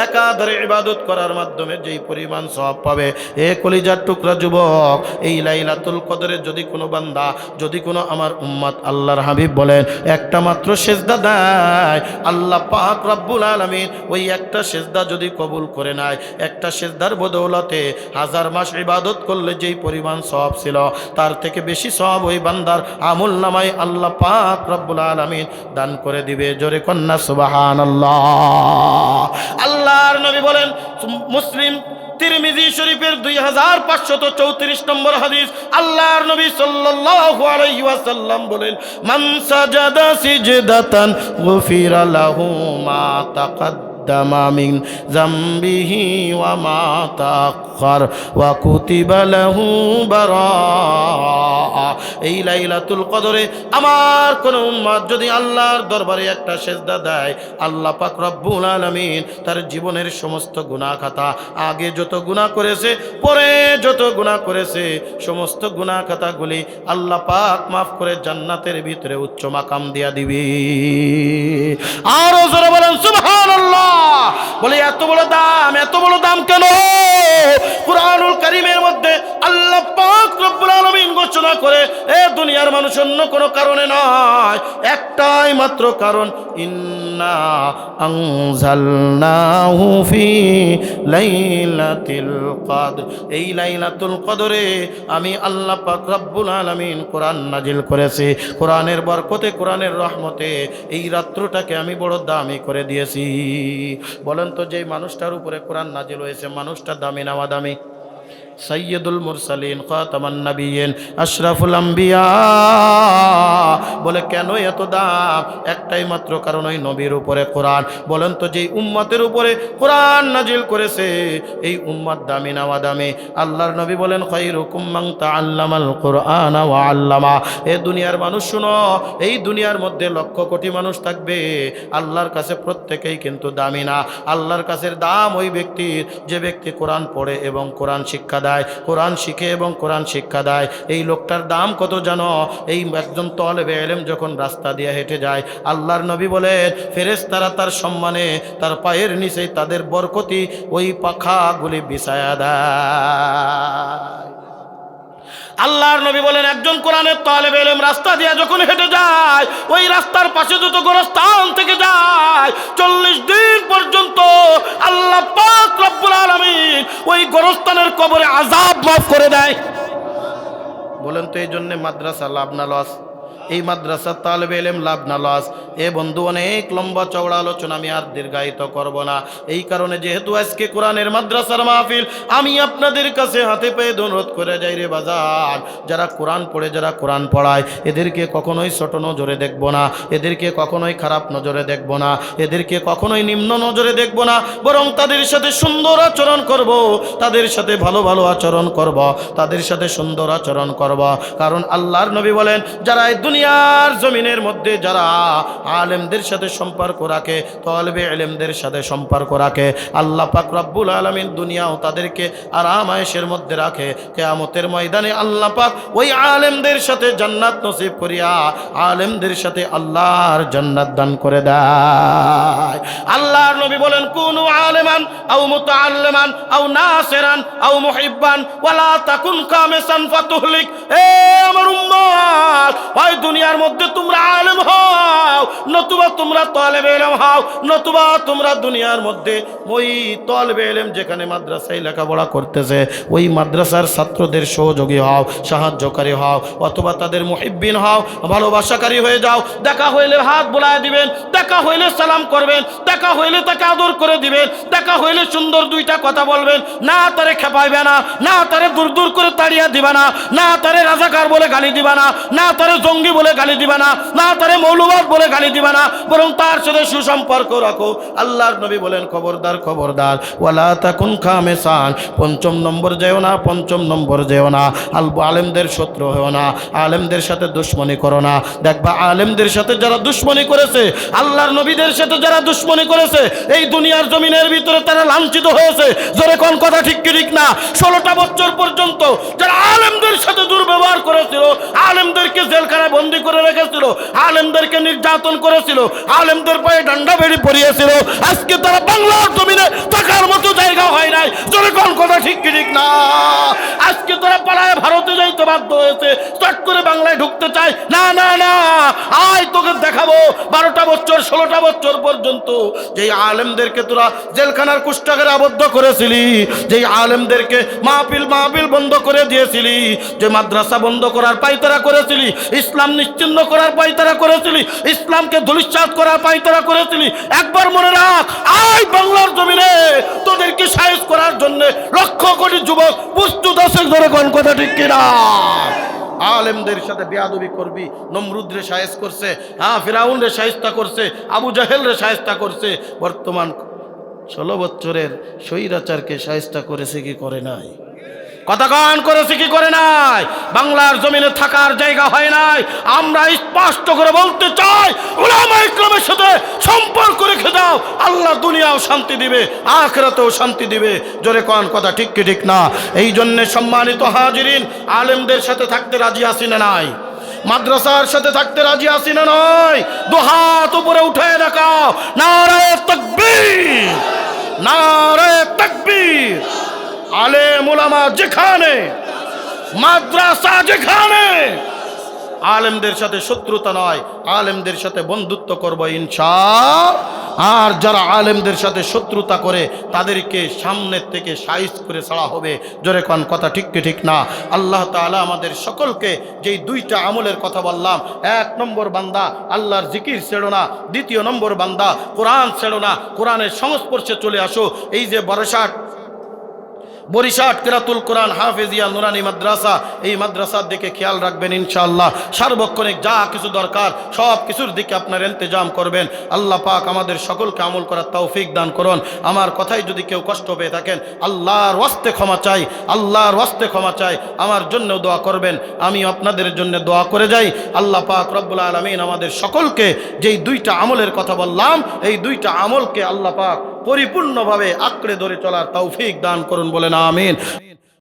একাধারে ইবাদত করার মাধ্যমে যেই পরিমাণ সওয়াব পাবে। এ কলিজার টুকরা যুবক, এই লাইলাতুল কদরে যদি কোনো বান্দা, যদি কোনো আমার উম্মত আল্লাহর হাবিব বলেন একটা মাত্র সেজদা দেয়, আল্লাহ পাক রব্বুল আলামিন ওই একটা সেজদা যদি কবুল করে নেয়, একটা সেজদার বদৌলতে 1000 মাস ইবাদত করলে যেই পরিমাণ সওয়াব ছিল তার থেকে বেশি সওয়াব ওই বান্দার আমল নামায় আল্লাহ পাক রব্বুল আলামিন দান করে দিবে। জোরে কন্না সুবহানাল্লাহ। আল্লাহর নবী বলেন, মুসলিম তিরমিজি শরীফের 2534 নম্বর হাদিস, আল্লাহর নবী সাল্লাল্লাহু আলাইহি ওয়াসাল্লাম বলেন, মান সাজাদা সিজদাতান গুফিরা লাহু মা তাকাদ্দামা মিন যামবিহি ওয়া মা তাআখার ওয়া কুতিবা লাহু বারাআ। এই লাইলাতুল কদরে আমার কোন উম্মত যদি আল্লাহর দরবারে একটা সেজদা দেয়, আল্লাহ পাক রব্বুল আলামিন তার জীবনের সমস্ত গুনাহ খাতা, আগে যত গুনাহ করেছে পরে যত গুনাহ করেছে সমস্ত গুনাহ খাতাগুলি আল্লাহ পাক মাফ করে জান্নাতের ভিতরে উচ্চ মাকাম দিয়া দিবে। আরো জোরে বলেন সুবহানাল্লাহ। বলে এত বড় দাম, এত বড় দাম কেন? কুরআনুল কারীমের মধ্যে আল্লাহ পাক রব্বুল আলামিন ঘোষণা করে, এ দুনিয়ার মানুষ অন্য কোনো কারণে নয়, একটাই মাত্র কারণ, ইন্না আনজালনাহু ফি লাইলাতিল কদর। এই লাইলাতুল কদরে আমি আল্লাহ পাক রব্বুল আলামিন কোরআন নাজিল করেছি। কোরআনের বরকতে, কোরআনের রহমতে এই রাত্রটাকে আমি বড় দামি করে দিয়েছি। বলেন তো যে মানুষটার উপরে কোরআন নাজিল হয়েছে মানুষটা দামি না দামি? সৈয়দুল মুরসালিন খাতামান নবিয়্যিন আশরাফুল আম্বিয়া। বলে কেন এত দাম? একটাই মাত্র কারণ, ওই নবীর উপরে কোরআন। বলেন তো, যেই উম্মতের উপরে কোরআন নাজিল করেছে এই উম্মত দামি না দামি? আল্লাহর নবী বলেন খায়রুকুম মান তাআল্লামাল কুরআনা ওয়া আল্লামা। এ দুনিয়ার মানুষ শুনো, এই দুনিয়ার মধ্যে লক্ষ কোটি মানুষ থাকবে, আল্লাহর কাছে প্রত্যেকেই কিন্তু দামি না। আল্লাহর কাছে দাম ওই ব্যক্তির যে ব্যক্তি কোরআন পড়ে এবং কোরআন শিক্ষা দেয়, কোরআন শিখে এবং কোরআন শিক্ষা দেয়। এই লোকটার দাম কত জানো? এই একজন তালেবে ইলম যখন রাস্তা দিয়ে হেঁটে যায়, আল্লাহর নবী বলেন ফেরেশতারা তার সম্মানে তার পায়ের নিচেই তাদের বরকতি ওই পাখাগুলি বিছায়া দেয়। আল্লাহর নবী বলেন একজন কোরআনের তালেবে ইলম রাস্তা দিয়ে যখন হেঁটে যায়, ওই রাস্তার পাশে যত গোরস্থান থেকে যায় 40 দিন পর্যন্ত আল্লাহ পাক রব্বুল আলামিন ওই গোরস্থানের কবরে আযাব মাফ করে দেয়। বলেন তো এই জন্য মাদ্রাসা লাভ না লস? এই মাদ্রাসার তালেবে ইলম লাভ না লস? এ বন্ধু, অনেক লম্বা চওড়া আলোচনা আমি আর দীর্ঘায়িত করব না। এই কারণে যেহেতু আজকে কোরআনের মাদ্রাসার মাহফিল, আমি আপনাদের কাছে হাতে পেয়ে অনুরোধ করে যাই রে বাজার, যারা কোরআন পড়ে, যারা কোরআন পড়ায়, এদেরকে কখনোই ছোট নজরে দেখব না, এদেরকে কখনোই খারাপ নজরে দেখব না, এদেরকে কখনোই নিম্ন নজরে দেখব না, বরং তাদের সাথে সুন্দর আচরণ করব, তাদের সাথে ভালো ভালো আচরণ করব, তাদের সাথে সুন্দর আচরণ করব। কারণ আল্লাহর নবী বলেন যারা এই দুনিয়ার জমিনের মধ্যে যারা আলেমদের সাথে সম্পর্ক রাখে, তালেবে ইলমদের সাথে সম্পর্ক রাখে, আল্লাহ পাক রব্বুল আলামিন দুনিয়াও তাদেরকে আরাম আয়েশের মধ্যে রাখে। কিয়ামতের ময়দানে আল্লাহ পাক ওই আলেমদের সাথে জান্নাত নসিব করিয়া আলেমদের সাথে আল্লাহর জান্নাত দান করে দেয়। আল্লাহর নবী বলেন কুনু আলেমান আও মুতাআল্লিমান আও নাসিরান আও মুহিব্বান ওয়ালা তাকুন কামিসান ফাতুহলিক। এ আমার উম্মত, হয় দুনিয়ার মধ্যে তোমরা আলেম হও, নতুবা তোমরা তালেবে ইলম হও, নতুবা তোমরা দুনিয়ার মধ্যে ওই তালেবে ইলম যেখানে মাদ্রাসায় লেখাপড়া করতেছে ওই মাদ্রাসার ছাত্রদের সহযোগী হও, সাহায্যকারী হও, অথবা তাদের মুহিব্বিন হও, ভালোবাসাকারী হয়ে যাও। দেখা হইলে হাত বোলায় দিবেন, দেখা হইলে সালাম করবেন, দেখা হইলে তাকে আদর করে দিবেন, দেখা হইলে সুন্দর দুইটা কথা বলবেন, না তারে খেপাইবে না, না তারে দূর দূর করে তাড়িয়ে দিবা না, না তারে রাজাকার বলে গালি দিবা না, না তারে জঙ্গি বলে গালি দিবা না, না তারে মৌলবাদ বলে গালি দিবা না, বরং তার সাথে সুসম্পর্ক রাখো। আল্লাহর নবী বলেন খবরদার খবরদার, ওয়ালা তাকুন খামেসান, ৫ম নম্বর যেও না, ৫ম নম্বর যেও না, আলেমদের শত্রু হও না, আলেমদের সাথে দুশ্মনী করো না। দেখবা আলেমদের সাথে যারা দুশ্মনী করেছে, আল্লাহর নবীদের সাথে যারা দুশ্মনী করেছে, এই দুনিয়ার জমিনের ভিতরে তারা লাঞ্ছিত হয়েছে। জোরে কোন কথা ঠিক কি ঠিক না? 16টা বছর পর্যন্ত যারা আলেমদের সাথে দুর্ব্যবহার করেছিল, আলেমদেরকে জেলখানায় বন্দী করে রেখেছিল, আলেমদেরকে নির্যাতন করেছিল, আলেমদের পায়ে ডান্ডা বেড়ি পরিয়েছিল, আজকে তারা বাংলার জমিনে থাকার মতো জায়গা হয় নাই। জোরে কোন কথা ঠিক কি ঠিক না? আজকে তারা পালায় ভারতে যাইতে বাধ্য হয়েছে, চট করে বাংলায় ঢুকতে চায় না। না না, আয় তোকে দেখাবো 12টা বছর 16টা বছর পর্যন্ত যেই আলেমদেরকে তোরা জেলখানার কুষ্টাগারে আবদ্ধ করেছিলি, যেই আলেমদেরকে মাহফিল বন্ধ করে দিয়েছিলি, যে মাদ্রাসা বন্ধ করার পায়তারা করেছিলি, ইসলাম নিশ্চিহ্ন করার পায়তারা করেছিলি, ইসলামকে ধূলিসাৎ করার পায়তারা করেছিলি, একবার মনে রাখ, আয় বাংলার জমিনে তোদেরকে সাইজ করার জন্য লক্ষ কোটি যুবক প্রস্তুত আছে। ধরে কোন কথা ঠিক কিনা? আলেমদের সাথে বেয়াদবি করবি, নমরুদ রে সায়েজ করছে, ফিরাউন রে শায়েস্তা করছে, আবু জাহেল রে শায়েস্তা করছে। বর্তমান 16 বছরের স্বৈরাচারকে শায়েস্তা করেছে কি করে নাই? কথা গান করেছে কি করে নাই? বাংলার জমিনে থাকার জায়গা হয় নাই। আমরা স্পষ্ট করে বলতে চাই, উলামা ইকরামের সাথে সম্পর্ক রেখে দাও, আল্লাহ দুনিয়াও শান্তি দিবে, আখিরাতেও শান্তি দিবে। জোরে কোন কথা ঠিক কি ঠিক না? এই জন্য সম্মানিত হাজিরিন, আলেমদের সাথে থাকতে রাজি আছি না নাই? মাদ্রাসার সাথে থাকতে রাজি আছি না নয়? দুহাত উপরে উঠে দেখাও, নারায়ে তাকবীর, নারায়ে তাকবীর। আলেম ওলামা যেখানে, মাদ্রাসা যেখানে, আলেমদের সাথে শত্রুতা নয়, আলেমদের সাথে বন্ধুত্ব করব ইনশাআল্লাহ। আর যারা আলেমদের সাথে শত্রুতা করে তাদেরকে সামনের থেকে সাইজ করে ছাড়া হবে। জোরে কোন কথা ঠিক কি ঠিক না? আল্লাহ তাআলা আমাদের সকলকে যেই 2টা আমলের কথা বললাম, 1 নম্বর বান্দা আল্লাহর জিকির ছেড়ো না, 2 নম্বর বান্দা কোরআন ছেড়ো না, কোরআনের সংস্পর্শে চলে আসো। এই যে বরিশাল কিরাতুল কোরআন হাফেজিয়া নুরানি মাদ্রাসা, এই মাদ্রাসার দিকে খেয়াল রাখবেন ইনশাআল্লাহ। সার্বক্ষণিক যা কিছু দরকার সব কিছুর দিকে আপনার ইন্তজাম করবেন। আল্লাহ পাক আমাদের সকলকে আমল করার তৌফিক দান করুন। আমার কথাই যদি কেউ কষ্ট পেয়ে থাকেন, আল্লাহর ওয়াস্তে ক্ষমা চাই, আল্লাহর ওয়াস্তে ক্ষমা চাই। আমার জন্য দোয়া করবেন, আমি আপনাদের জন্য দোয়া করে যাই। আল্লাহ পাক রব্বুল আলামিন আমাদের সকলকে যেই দুইটা আমলের কথা বললাম, এই দুইটা আমলকে আল্লাহ পাক পরিপূর্ণভাবে আঁকড়ে ধরে চলার তৌফিক দান করুন, বলেন আমিন।